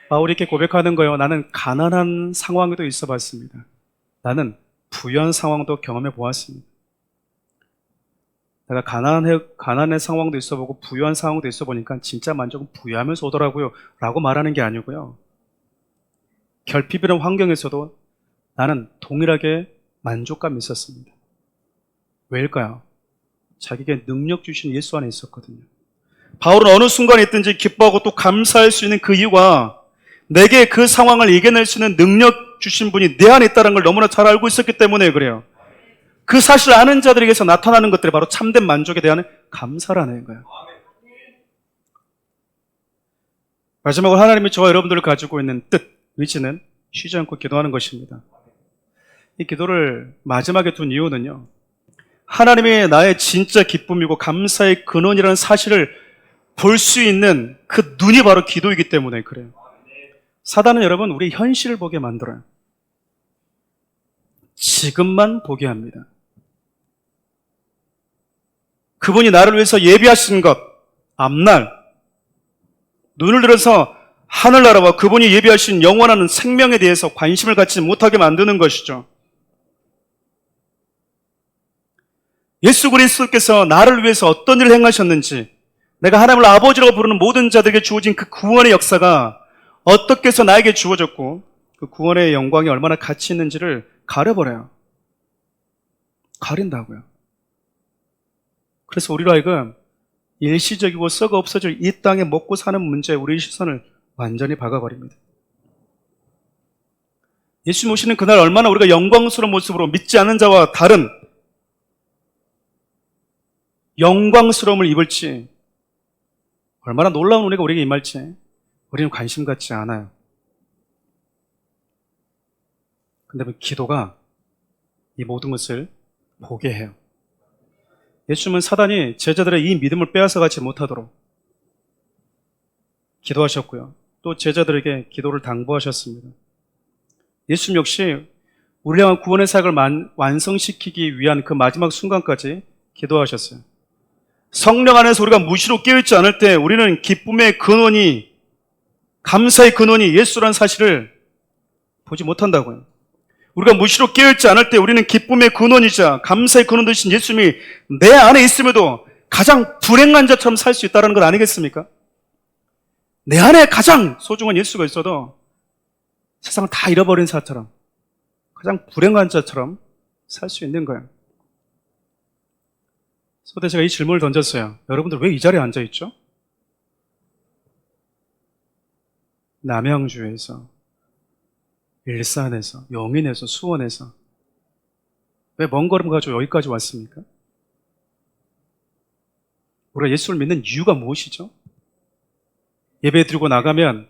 바울이 이렇게 고백하는 거예요. 나는 가난한 상황에도 있어 봤습니다. 나는 부유한 상황도 경험해 보았습니다. 내가 가난의 상황도 있어 보고 부유한 상황도 있어 보니까 진짜 만족은 부유하면서 오더라고요 라고 말하는 게 아니고요, 결핍이라는 환경에서도 나는 동일하게 만족감이 있었습니다. 왜일까요? 자기에게 능력 주신 예수 안에 있었거든요. 바울은 어느 순간에 있든지 기뻐하고 또 감사할 수 있는 그 이유가 내게 그 상황을 이겨낼 수 있는 능력 주신 분이 내 안에 있다는 걸 너무나 잘 알고 있었기 때문에 그래요. 그 사실을 아는 자들에게서 나타나는 것들이 바로 참된 만족에 대한 감사라는 거예요. 마지막으로 하나님이 저와 여러분들을 가지고 있는 뜻, 의지는 쉬지 않고 기도하는 것입니다. 이 기도를 마지막에 둔 이유는요, 하나님이 나의 진짜 기쁨이고 감사의 근원이라는 사실을 볼 수 있는 그 눈이 바로 기도이기 때문에 그래요. 사단은 여러분 우리 현실을 보게 만들어요. 지금만 보게 합니다. 그분이 나를 위해서 예비하신 것, 앞날, 눈을 들어서 하늘나라와 그분이 예비하신 영원한 생명에 대해서 관심을 갖지 못하게 만드는 것이죠. 예수 그리스도께서 나를 위해서 어떤 일을 행하셨는지, 내가 하나님을 아버지라고 부르는 모든 자들에게 주어진 그 구원의 역사가 어떻게 해서 나에게 주어졌고 그 구원의 영광이 얼마나 가치 있는지를 가려버려요. 가린다고요. 그래서 우리로 하여금 일시적이고 썩어 없어질 이 땅에 먹고 사는 문제에 우리의 시선을 완전히 박아버립니다. 예수님 오시는 그날 얼마나 우리가 영광스러운 모습으로 믿지 않는 자와 다른 영광스러움을 입을지, 얼마나 놀라운 은혜가 우리에게 임할지 우리는 관심 갖지 않아요. 근데 그 기도가 이 모든 것을 보게 해요. 예수님은 사단이 제자들의 이 믿음을 빼앗아가지 못하도록 기도하셨고요. 또 제자들에게 기도를 당부하셨습니다. 예수님 역시 우리를 향한 구원의 사역을 완성시키기 위한 그 마지막 순간까지 기도하셨어요. 성령 안에서 우리가 무시로 깨어있지 않을 때 우리는 기쁨의 근원이, 감사의 근원이 예수라는 사실을 보지 못한다고요. 우리가 무시로 깨어있지 않을 때 우리는 기쁨의 근원이자 감사의 근원 되신 예수님이 내 안에 있음에도 가장 불행한 자처럼 살 수 있다는 것 아니겠습니까? 내 안에 가장 소중한 예수가 있어도 세상을 다 잃어버린 사람처럼, 가장 불행한 자처럼 살 수 있는 거예요. 그래서 제가 이 질문을 던졌어요. 여러분들 왜 이 자리에 앉아있죠? 남양주에서, 일산에서, 영인에서, 수원에서 왜 먼 걸음 가지고 여기까지 왔습니까? 우리가 예수를 믿는 이유가 무엇이죠? 예배 드리고 나가면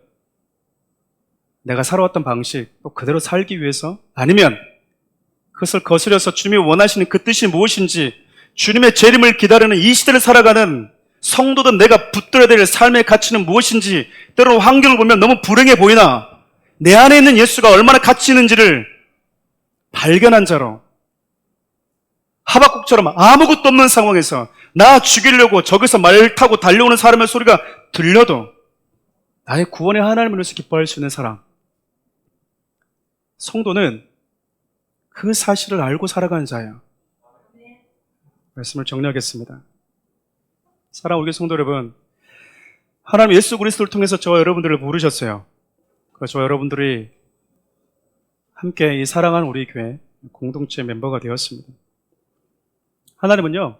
내가 살아왔던 방식 또 그대로 살기 위해서, 아니면 그것을 거스려서 주님이 원하시는 그 뜻이 무엇인지, 주님의 재림을 기다리는 이 시대를 살아가는 성도든 내가 붙들어야 될 삶의 가치는 무엇인지, 때로는 환경을 보면 너무 불행해 보이나 내 안에 있는 예수가 얼마나 가치 있는지를 발견한 자로, 하박국처럼 아무것도 없는 상황에서 나 죽이려고 저기서 말 타고 달려오는 사람의 소리가 들려도 나의 구원의 하나님을 위해서 기뻐할 수 있는 사람, 성도는 그 사실을 알고 살아가는 자예요. 말씀을 정리하겠습니다. 사랑하는 우리 성도 여러분, 하나님 예수 그리스도를 통해서 저와 여러분들을 부르셨어요. 그래서 저와 여러분들이 함께 이 사랑하는 우리 교회 공동체 멤버가 되었습니다. 하나님은요,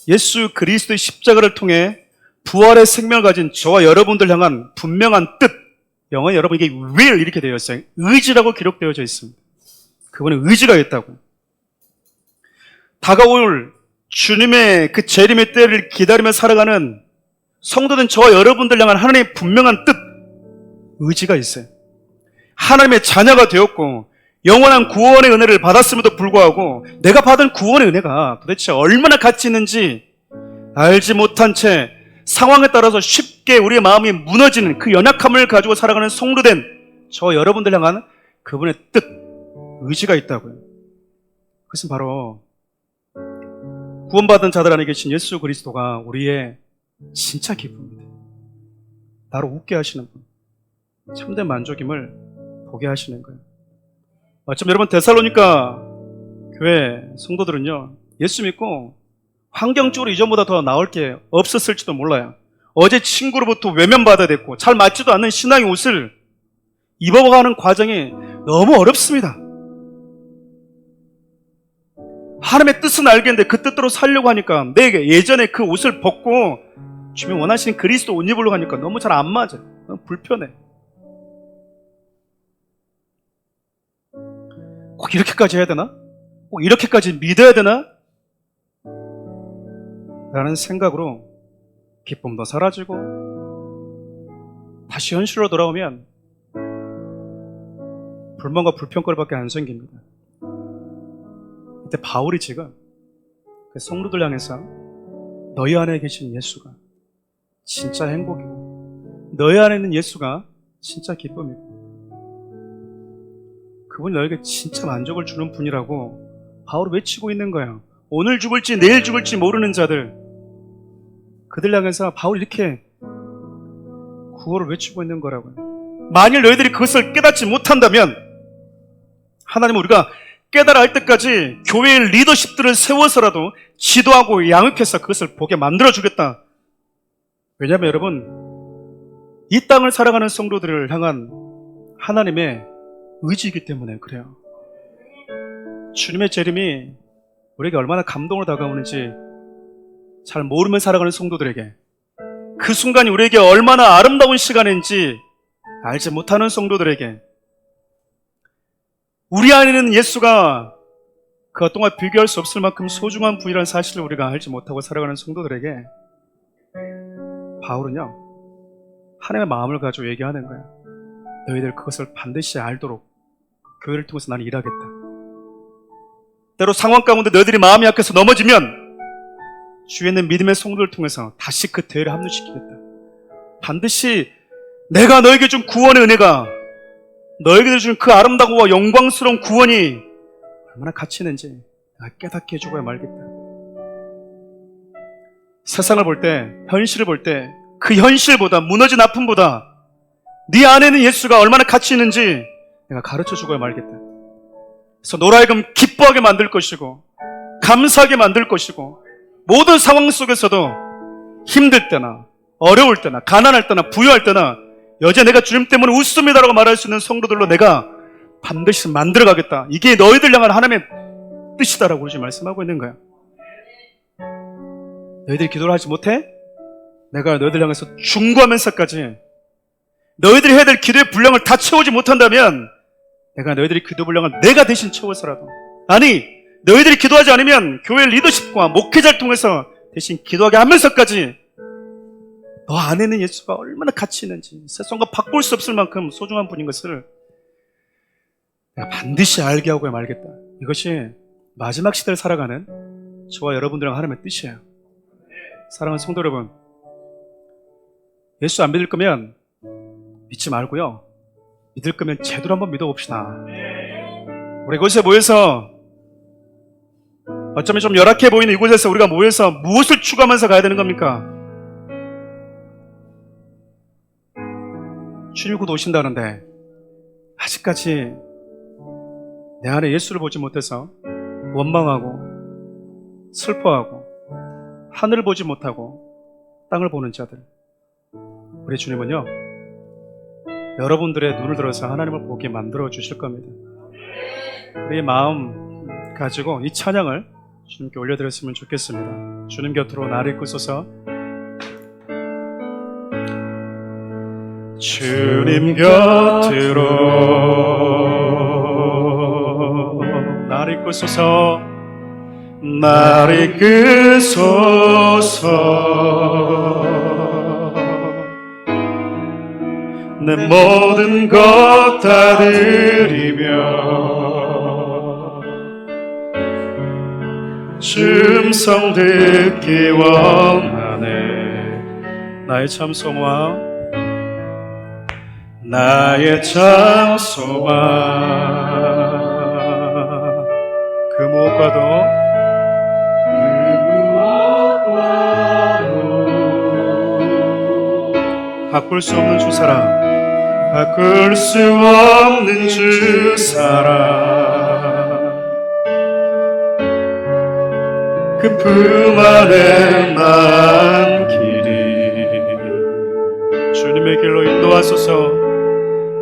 예수 그리스도의 십자가를 통해 부활의 생명을 가진 저와 여러분들 향한 분명한 뜻, 영어에 여러분 이게 will 이렇게 되어 있어요. 의지라고 기록되어져 있습니다. 그분은 의지가 있다고. 다가올 주님의 그 재림의 때를 기다리며 살아가는 성도된 저와 여러분들 향한 하나님의 분명한 뜻, 의지가 있어요. 하나님의 자녀가 되었고 영원한 구원의 은혜를 받았음에도 불구하고 내가 받은 구원의 은혜가 도대체 얼마나 가치 있는지 알지 못한 채 상황에 따라서 쉽게 우리의 마음이 무너지는 그 연약함을 가지고 살아가는 성도된 저 여러분들 향한 그분의 뜻, 의지가 있다고요. 그것은 바로 구원받은 자들 안에 계신 예수 그리스도가 우리의 진짜 기쁨입니다. 나로 웃게 하시는 분, 참된 만족임을 보게 하시는 거예요. 마침 여러분 데살로니가 교회 성도들은요, 예수 믿고 환경적으로 이전보다 더 나을 게 없었을지도 몰라요. 어제 친구로부터 외면받아야 됐고 잘 맞지도 않는 신앙의 옷을 입어가는 과정이 너무 어렵습니다. 하나님의 뜻은 알겠는데 그 뜻대로 살려고 하니까 내게 예전에 그 옷을 벗고 주님 원하시는 그리스도 옷 입으려고 하니까 너무 잘 안 맞아요. 너무 불편해. 꼭 이렇게까지 해야 되나? 꼭 이렇게까지 믿어야 되나? 라는 생각으로 기쁨도 사라지고 다시 현실로 돌아오면 불만과 불평거리밖에 안 생깁니다. 이때 바울이 지금 그 성도들 향해서 너희 안에 계신 예수가 진짜 행복이고 너희 안에 있는 예수가 진짜 기쁨이고 그분이 너에게 진짜 만족을 주는 분이라고 바울이 외치고 있는 거야. 오늘 죽을지 내일 죽을지 모르는 자들, 그들 향해서 바울이 이렇게 구호를 외치고 있는 거라고요. 만일 너희들이 그것을 깨닫지 못한다면 하나님은 우리가 깨달아 할 때까지 교회의 리더십들을 세워서라도 지도하고 양육해서 그것을 보게 만들어주겠다. 왜냐하면 여러분, 이 땅을 살아가는 성도들을 향한 하나님의 의지이기 때문에 그래요. 주님의 재림이 우리에게 얼마나 감동으로 다가오는지 잘 모르며 살아가는 성도들에게, 그 순간이 우리에게 얼마나 아름다운 시간인지 알지 못하는 성도들에게, 우리 안에는 예수가 그 동안 비교할 수 없을 만큼 소중한 분이라는 사실을 우리가 알지 못하고 살아가는 성도들에게 바울은요, 하나님의 마음을 가지고 얘기하는 거예요. 너희들 그것을 반드시 알도록 교회를 통해서 나는 일하겠다. 때로 상황 가운데 너희들이 마음이 약해서 넘어지면 주위에 있는 믿음의 성도를 통해서 다시 그 대회를 합류시키겠다. 반드시 내가 너에게 준 구원의 은혜가, 너에게 준 그 아름다고 영광스러운 구원이 얼마나 가치 있는지 내가 깨닫게 해주고야 말겠다. 세상을 볼 때, 현실을 볼 때 그 현실보다, 무너진 아픔보다 네 안에는 예수가 얼마나 가치 있는지 내가 가르쳐 주고야 말겠다. 그래서 너로 하여금 기뻐하게 만들 것이고 감사하게 만들 것이고, 모든 상황 속에서도 힘들 때나 어려울 때나 가난할 때나 부유할 때나 여전히 내가 주님 때문에 웃습니다라고 말할 수 있는 성도들로 내가 반드시 만들어가겠다. 이게 너희들 향한 하나님의 뜻이다라고 지금 말씀하고 있는 거야. 너희들이 기도를 하지 못해? 내가 너희들 향해서 중구하면서까지 너희들이 해야 될 기도의 분량을 다 채우지 못한다면 내가 너희들이 기도 분량을 내가 대신 채워서라도, 아니 너희들이 기도하지 않으면 교회 리더십과 목회자를 통해서 대신 기도하게 하면서까지 너 안에는 예수가 얼마나 가치 있는지, 세상과 바꿀 수 없을 만큼 소중한 분인 것을 내가 반드시 알게 하고 말겠다. 이것이 마지막 시대를 살아가는 저와 여러분들과 하나님의 뜻이에요. 사랑하는 성도 여러분, 예수 안 믿을 거면 믿지 말고요, 믿을 거면 제대로 한번 믿어봅시다. 우리 이곳에 모여서, 어쩌면 좀 열악해 보이는 이곳에서 우리가 모여서 무엇을 추구하면서 가야 되는 겁니까? 주님 곧 오신다는데 아직까지 내 안에 예수를 보지 못해서 원망하고 슬퍼하고 하늘을 보지 못하고 땅을 보는 자들, 우리 주님은요, 여러분들의 눈을 들어서 하나님을 보게 만들어 주실 겁니다. 우리의 마음 가지고 이 찬양을 주님께 올려드렸으면 좋겠습니다. 주님 곁으로 나를 이끄소서. 주님 곁으로 나를 이끄소서. 나를 이끄소서. 내 모든 것 다 드리며 음성 듣기 원하네. 나의 참 소망, 나의 참 소망, 그 무엇과도 바꿀 수 없는 주 사랑, 바꿀 수 없는 주 사랑, 그 품 안에 난 길이 주님의 길로 인도하소서.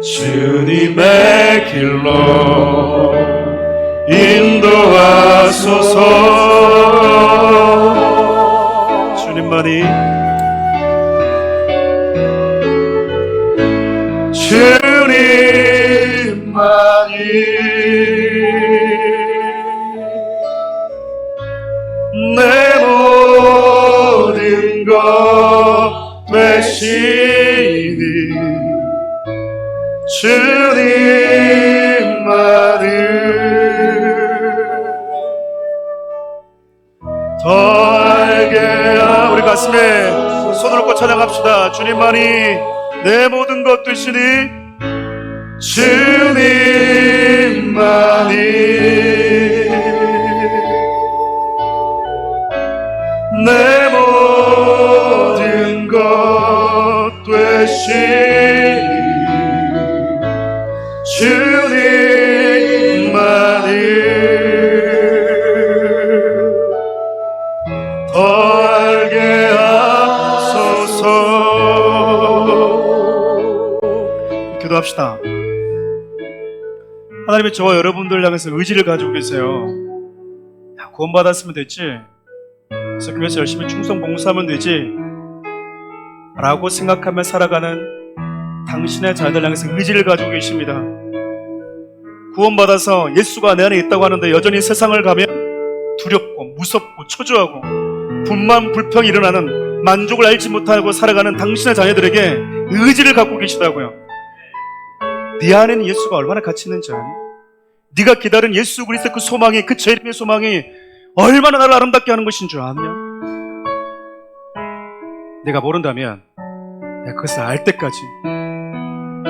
주님의 길로 인도하소서. 주님만이, 주님만이 내 모든 것 되시니 주님만을 더 알게 하라. 우리 가슴에 손을 얹고 찬양합시다. 주님만이 내 모든 것 되시니 주님만이 내 모든 주님만을 더 알게 하소서. 기도합시다. 하나님이 저와 여러분들 향해서 의지를 가지고 계세요. 구원받았으면 됐지, 그래서 교회에서 열심히 충성 봉사하면 되지 라고 생각하며 살아가는 당신의 자녀들 향해서 의지를 가지고 계십니다. 구원받아서 예수가 내 안에 있다고 하는데 여전히 세상을 가면 두렵고 무섭고 초조하고 분만 불평이 일어나는, 만족을 알지 못하고 살아가는 당신의 자녀들에게 의지를 갖고 계시다고요. 네 안에는 예수가 얼마나 가치 있는지 아니? 네가 기다린 예수 그리스도의 그 소망이, 그 재림의 소망이 얼마나 나를 아름답게 하는 것인 줄 아냐? 네가 모른다면 내가 그것을 알 때까지,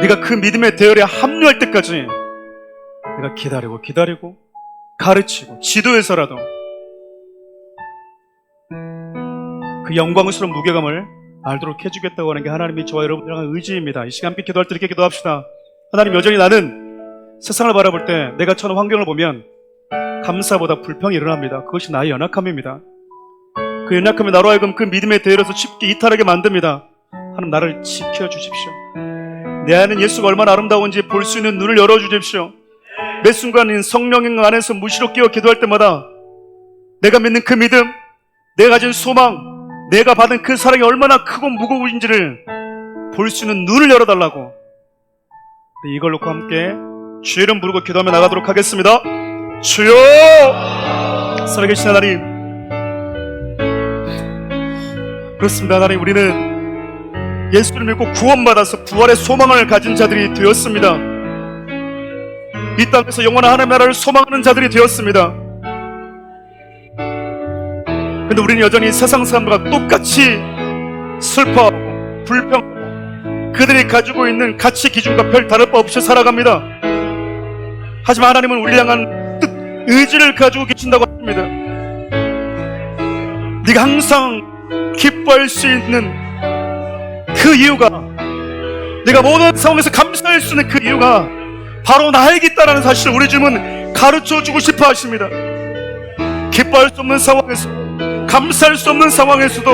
네가 그 믿음의 대열에 합류할 때까지 내가 기다리고 가르치고 지도해서라도 그 영광스러운 무게감을 알도록 해주겠다고 하는 게 하나님이 저와 여러분들 향한 의지입니다. 이 시간 함께 기도할 때 이렇게 기도합시다. 하나님, 여전히 나는 세상을 바라볼 때 내가 처한 환경을 보면 감사보다 불평이 일어납니다. 그것이 나의 연약함입니다. 그 연약함이 나로 하여금 그 믿음의 대열에서 쉽게 이탈하게 만듭니다. 하나님, 나를 지켜주십시오. 내 안에는 예수가 얼마나 아름다운지 볼 수 있는 눈을 열어주십시오. 매 순간 성령의 안에서 무시로 깨어 기도할 때마다 내가 믿는 그 믿음, 내가 가진 소망, 내가 받은 그 사랑이 얼마나 크고 무거운지를 볼 수 있는 눈을 열어달라고, 이걸 놓고 함께 주의 이름 부르고 기도하며 나가도록 하겠습니다. 주여! 살아계신 하나님, 그렇습니다. 하나님, 우리는 예수를 믿고 구원받아서 부활의 소망을 가진 자들이 되었습니다. 이 땅에서 영원한 하나님의 나라를 소망하는 자들이 되었습니다. 근데 우리는 여전히 세상 사람들과 똑같이 슬퍼하고 불평하고 그들이 가지고 있는 가치 기준과 별 다를 바 없이 살아갑니다. 하지만 하나님은 우리 향한 뜻, 의지를 가지고 계신다고 합니다. 네가 항상 기뻐할 수 있는 그 이유가, 네가 모든 상황에서 감사할 수 있는 그 이유가 바로 나에게 있다는 사실을 우리 주님은 가르쳐주고 싶어 하십니다. 기뻐할 수 없는 상황에서, 감사할 수 없는 상황에서도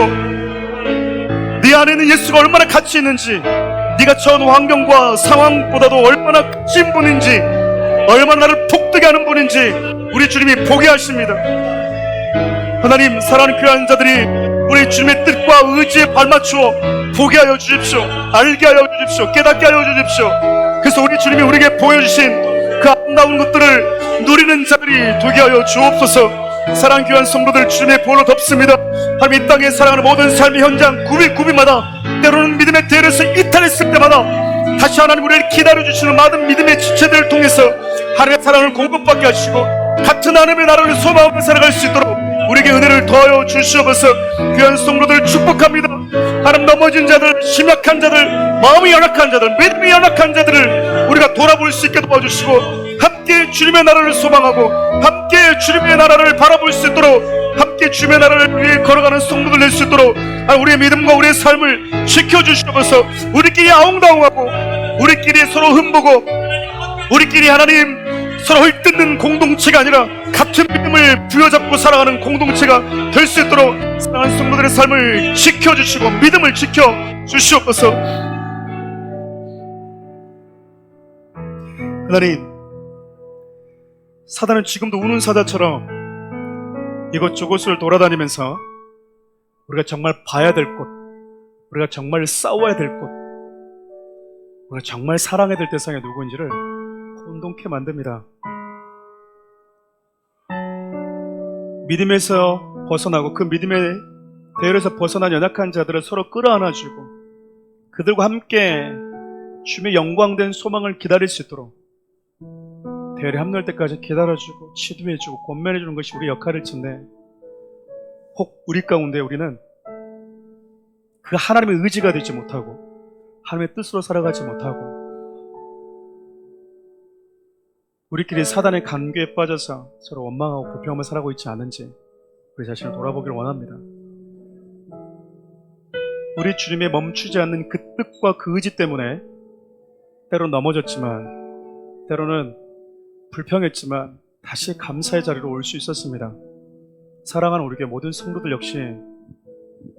네 안에는 예수가 얼마나 가치 있는지, 네가 처한 환경과 상황보다도 얼마나 가치 있는 분인지, 얼마나 나를 복되게 하는 분인지 우리 주님이 보게 하십니다. 하나님, 사랑하는 귀한 자들이 우리 주님의 뜻과 의지에 발맞추어 보게 하여 주십시오. 알게 하여 주십시오. 깨닫게 하여 주십시오. 그래서 우리 주님이 우리에게 보여주신 그 아름다운 것들을 누리는 자들이 되게 하여 주옵소서. 사랑하는 귀한 성도들, 주님의 보혈로 덮습니다. 하나님, 이 땅에 살아가는 모든 삶의 현장 구비마다, 때로는 믿음의 대열에서 이탈했을 때마다 다시 하나님 우리를 기다려주시는 많은 믿음의 지체들을 통해서 하나님의 사랑을 공급받게 하시고 같은 하나님의 나라를 소망하며 살아갈 수 있도록 우리에게 은혜를 더하여 주시옵소서. 귀한 성도들 축복합니다. 하나님, 넘어진 자들, 심약한 자들, 마음이 연약한 자들, 믿음이 연약한 자들을 우리가 돌아볼 수 있게 도와주시고, 함께 주님의 나라를 소망하고 함께 주님의 나라를 바라볼 수 있도록, 함께 주님의 나라를 위해 걸어가는 성도들 될 수 있도록 우리의 믿음과 우리의 삶을 지켜주시옵소서. 우리끼리 아웅다웅하고 우리끼리 서로 흠보고 우리끼리 하나님 서로 헐뜯는 공동체가 아니라 같은 믿음을 부여잡고 살아가는 공동체가 될 수 있도록 사랑하는 성도들의 삶을 지켜주시고 믿음을 지켜주시옵소서. 하나님, 사단은 지금도 우는 사자처럼 이곳저곳을 돌아다니면서 우리가 정말 봐야 될 곳, 우리가 정말 싸워야 될 곳, 우리가 정말 사랑해야 될 대상이 누구인지를 혼동케 만듭니다. 믿음에서 벗어나고 그 믿음의 대열에서 벗어난 연약한 자들을 서로 끌어안아주고 그들과 함께 주님의 영광된 소망을 기다릴 수 있도록 대열에 합류할 때까지 기다려주고 치료해주고 권면해주는 것이 우리 역할일 텐데, 혹 우리 가운데 우리는 그 하나님의 의지가 되지 못하고 하나님의 뜻으로 살아가지 못하고 우리끼리 사단의 관계에 빠져서 서로 원망하고 불평하며 살아가고 있지 않은지 우리 자신을 돌아보기를 원합니다. 우리 주님의 멈추지 않는 그 뜻과 그 의지 때문에 때로 넘어졌지만 때로는 불평했지만 다시 감사의 자리로 올 수 있었습니다. 사랑하는 우리 교회 모든 성도들 역시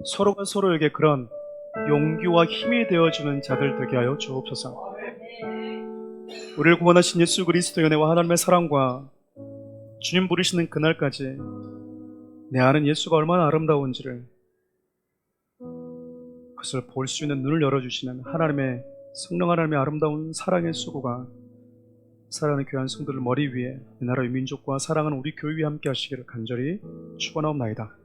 서로가 서로에게 그런 용기와 힘이 되어주는 자들 되게 하여 주옵소서. 우리를 구원하신 예수 그리스도의 은혜와 하나님의 사랑과 주님 부르시는 그날까지 내 아는 예수가 얼마나 아름다운지를 그것을 볼 수 있는 눈을 열어주시는 하나님의 성령 하나님의 아름다운 사랑의 수고가 사랑하는 귀한 성도들 머리 위에 이 나라의 민족과 사랑하는 우리 교회 위에 함께 하시기를 간절히 축원하옵나이다.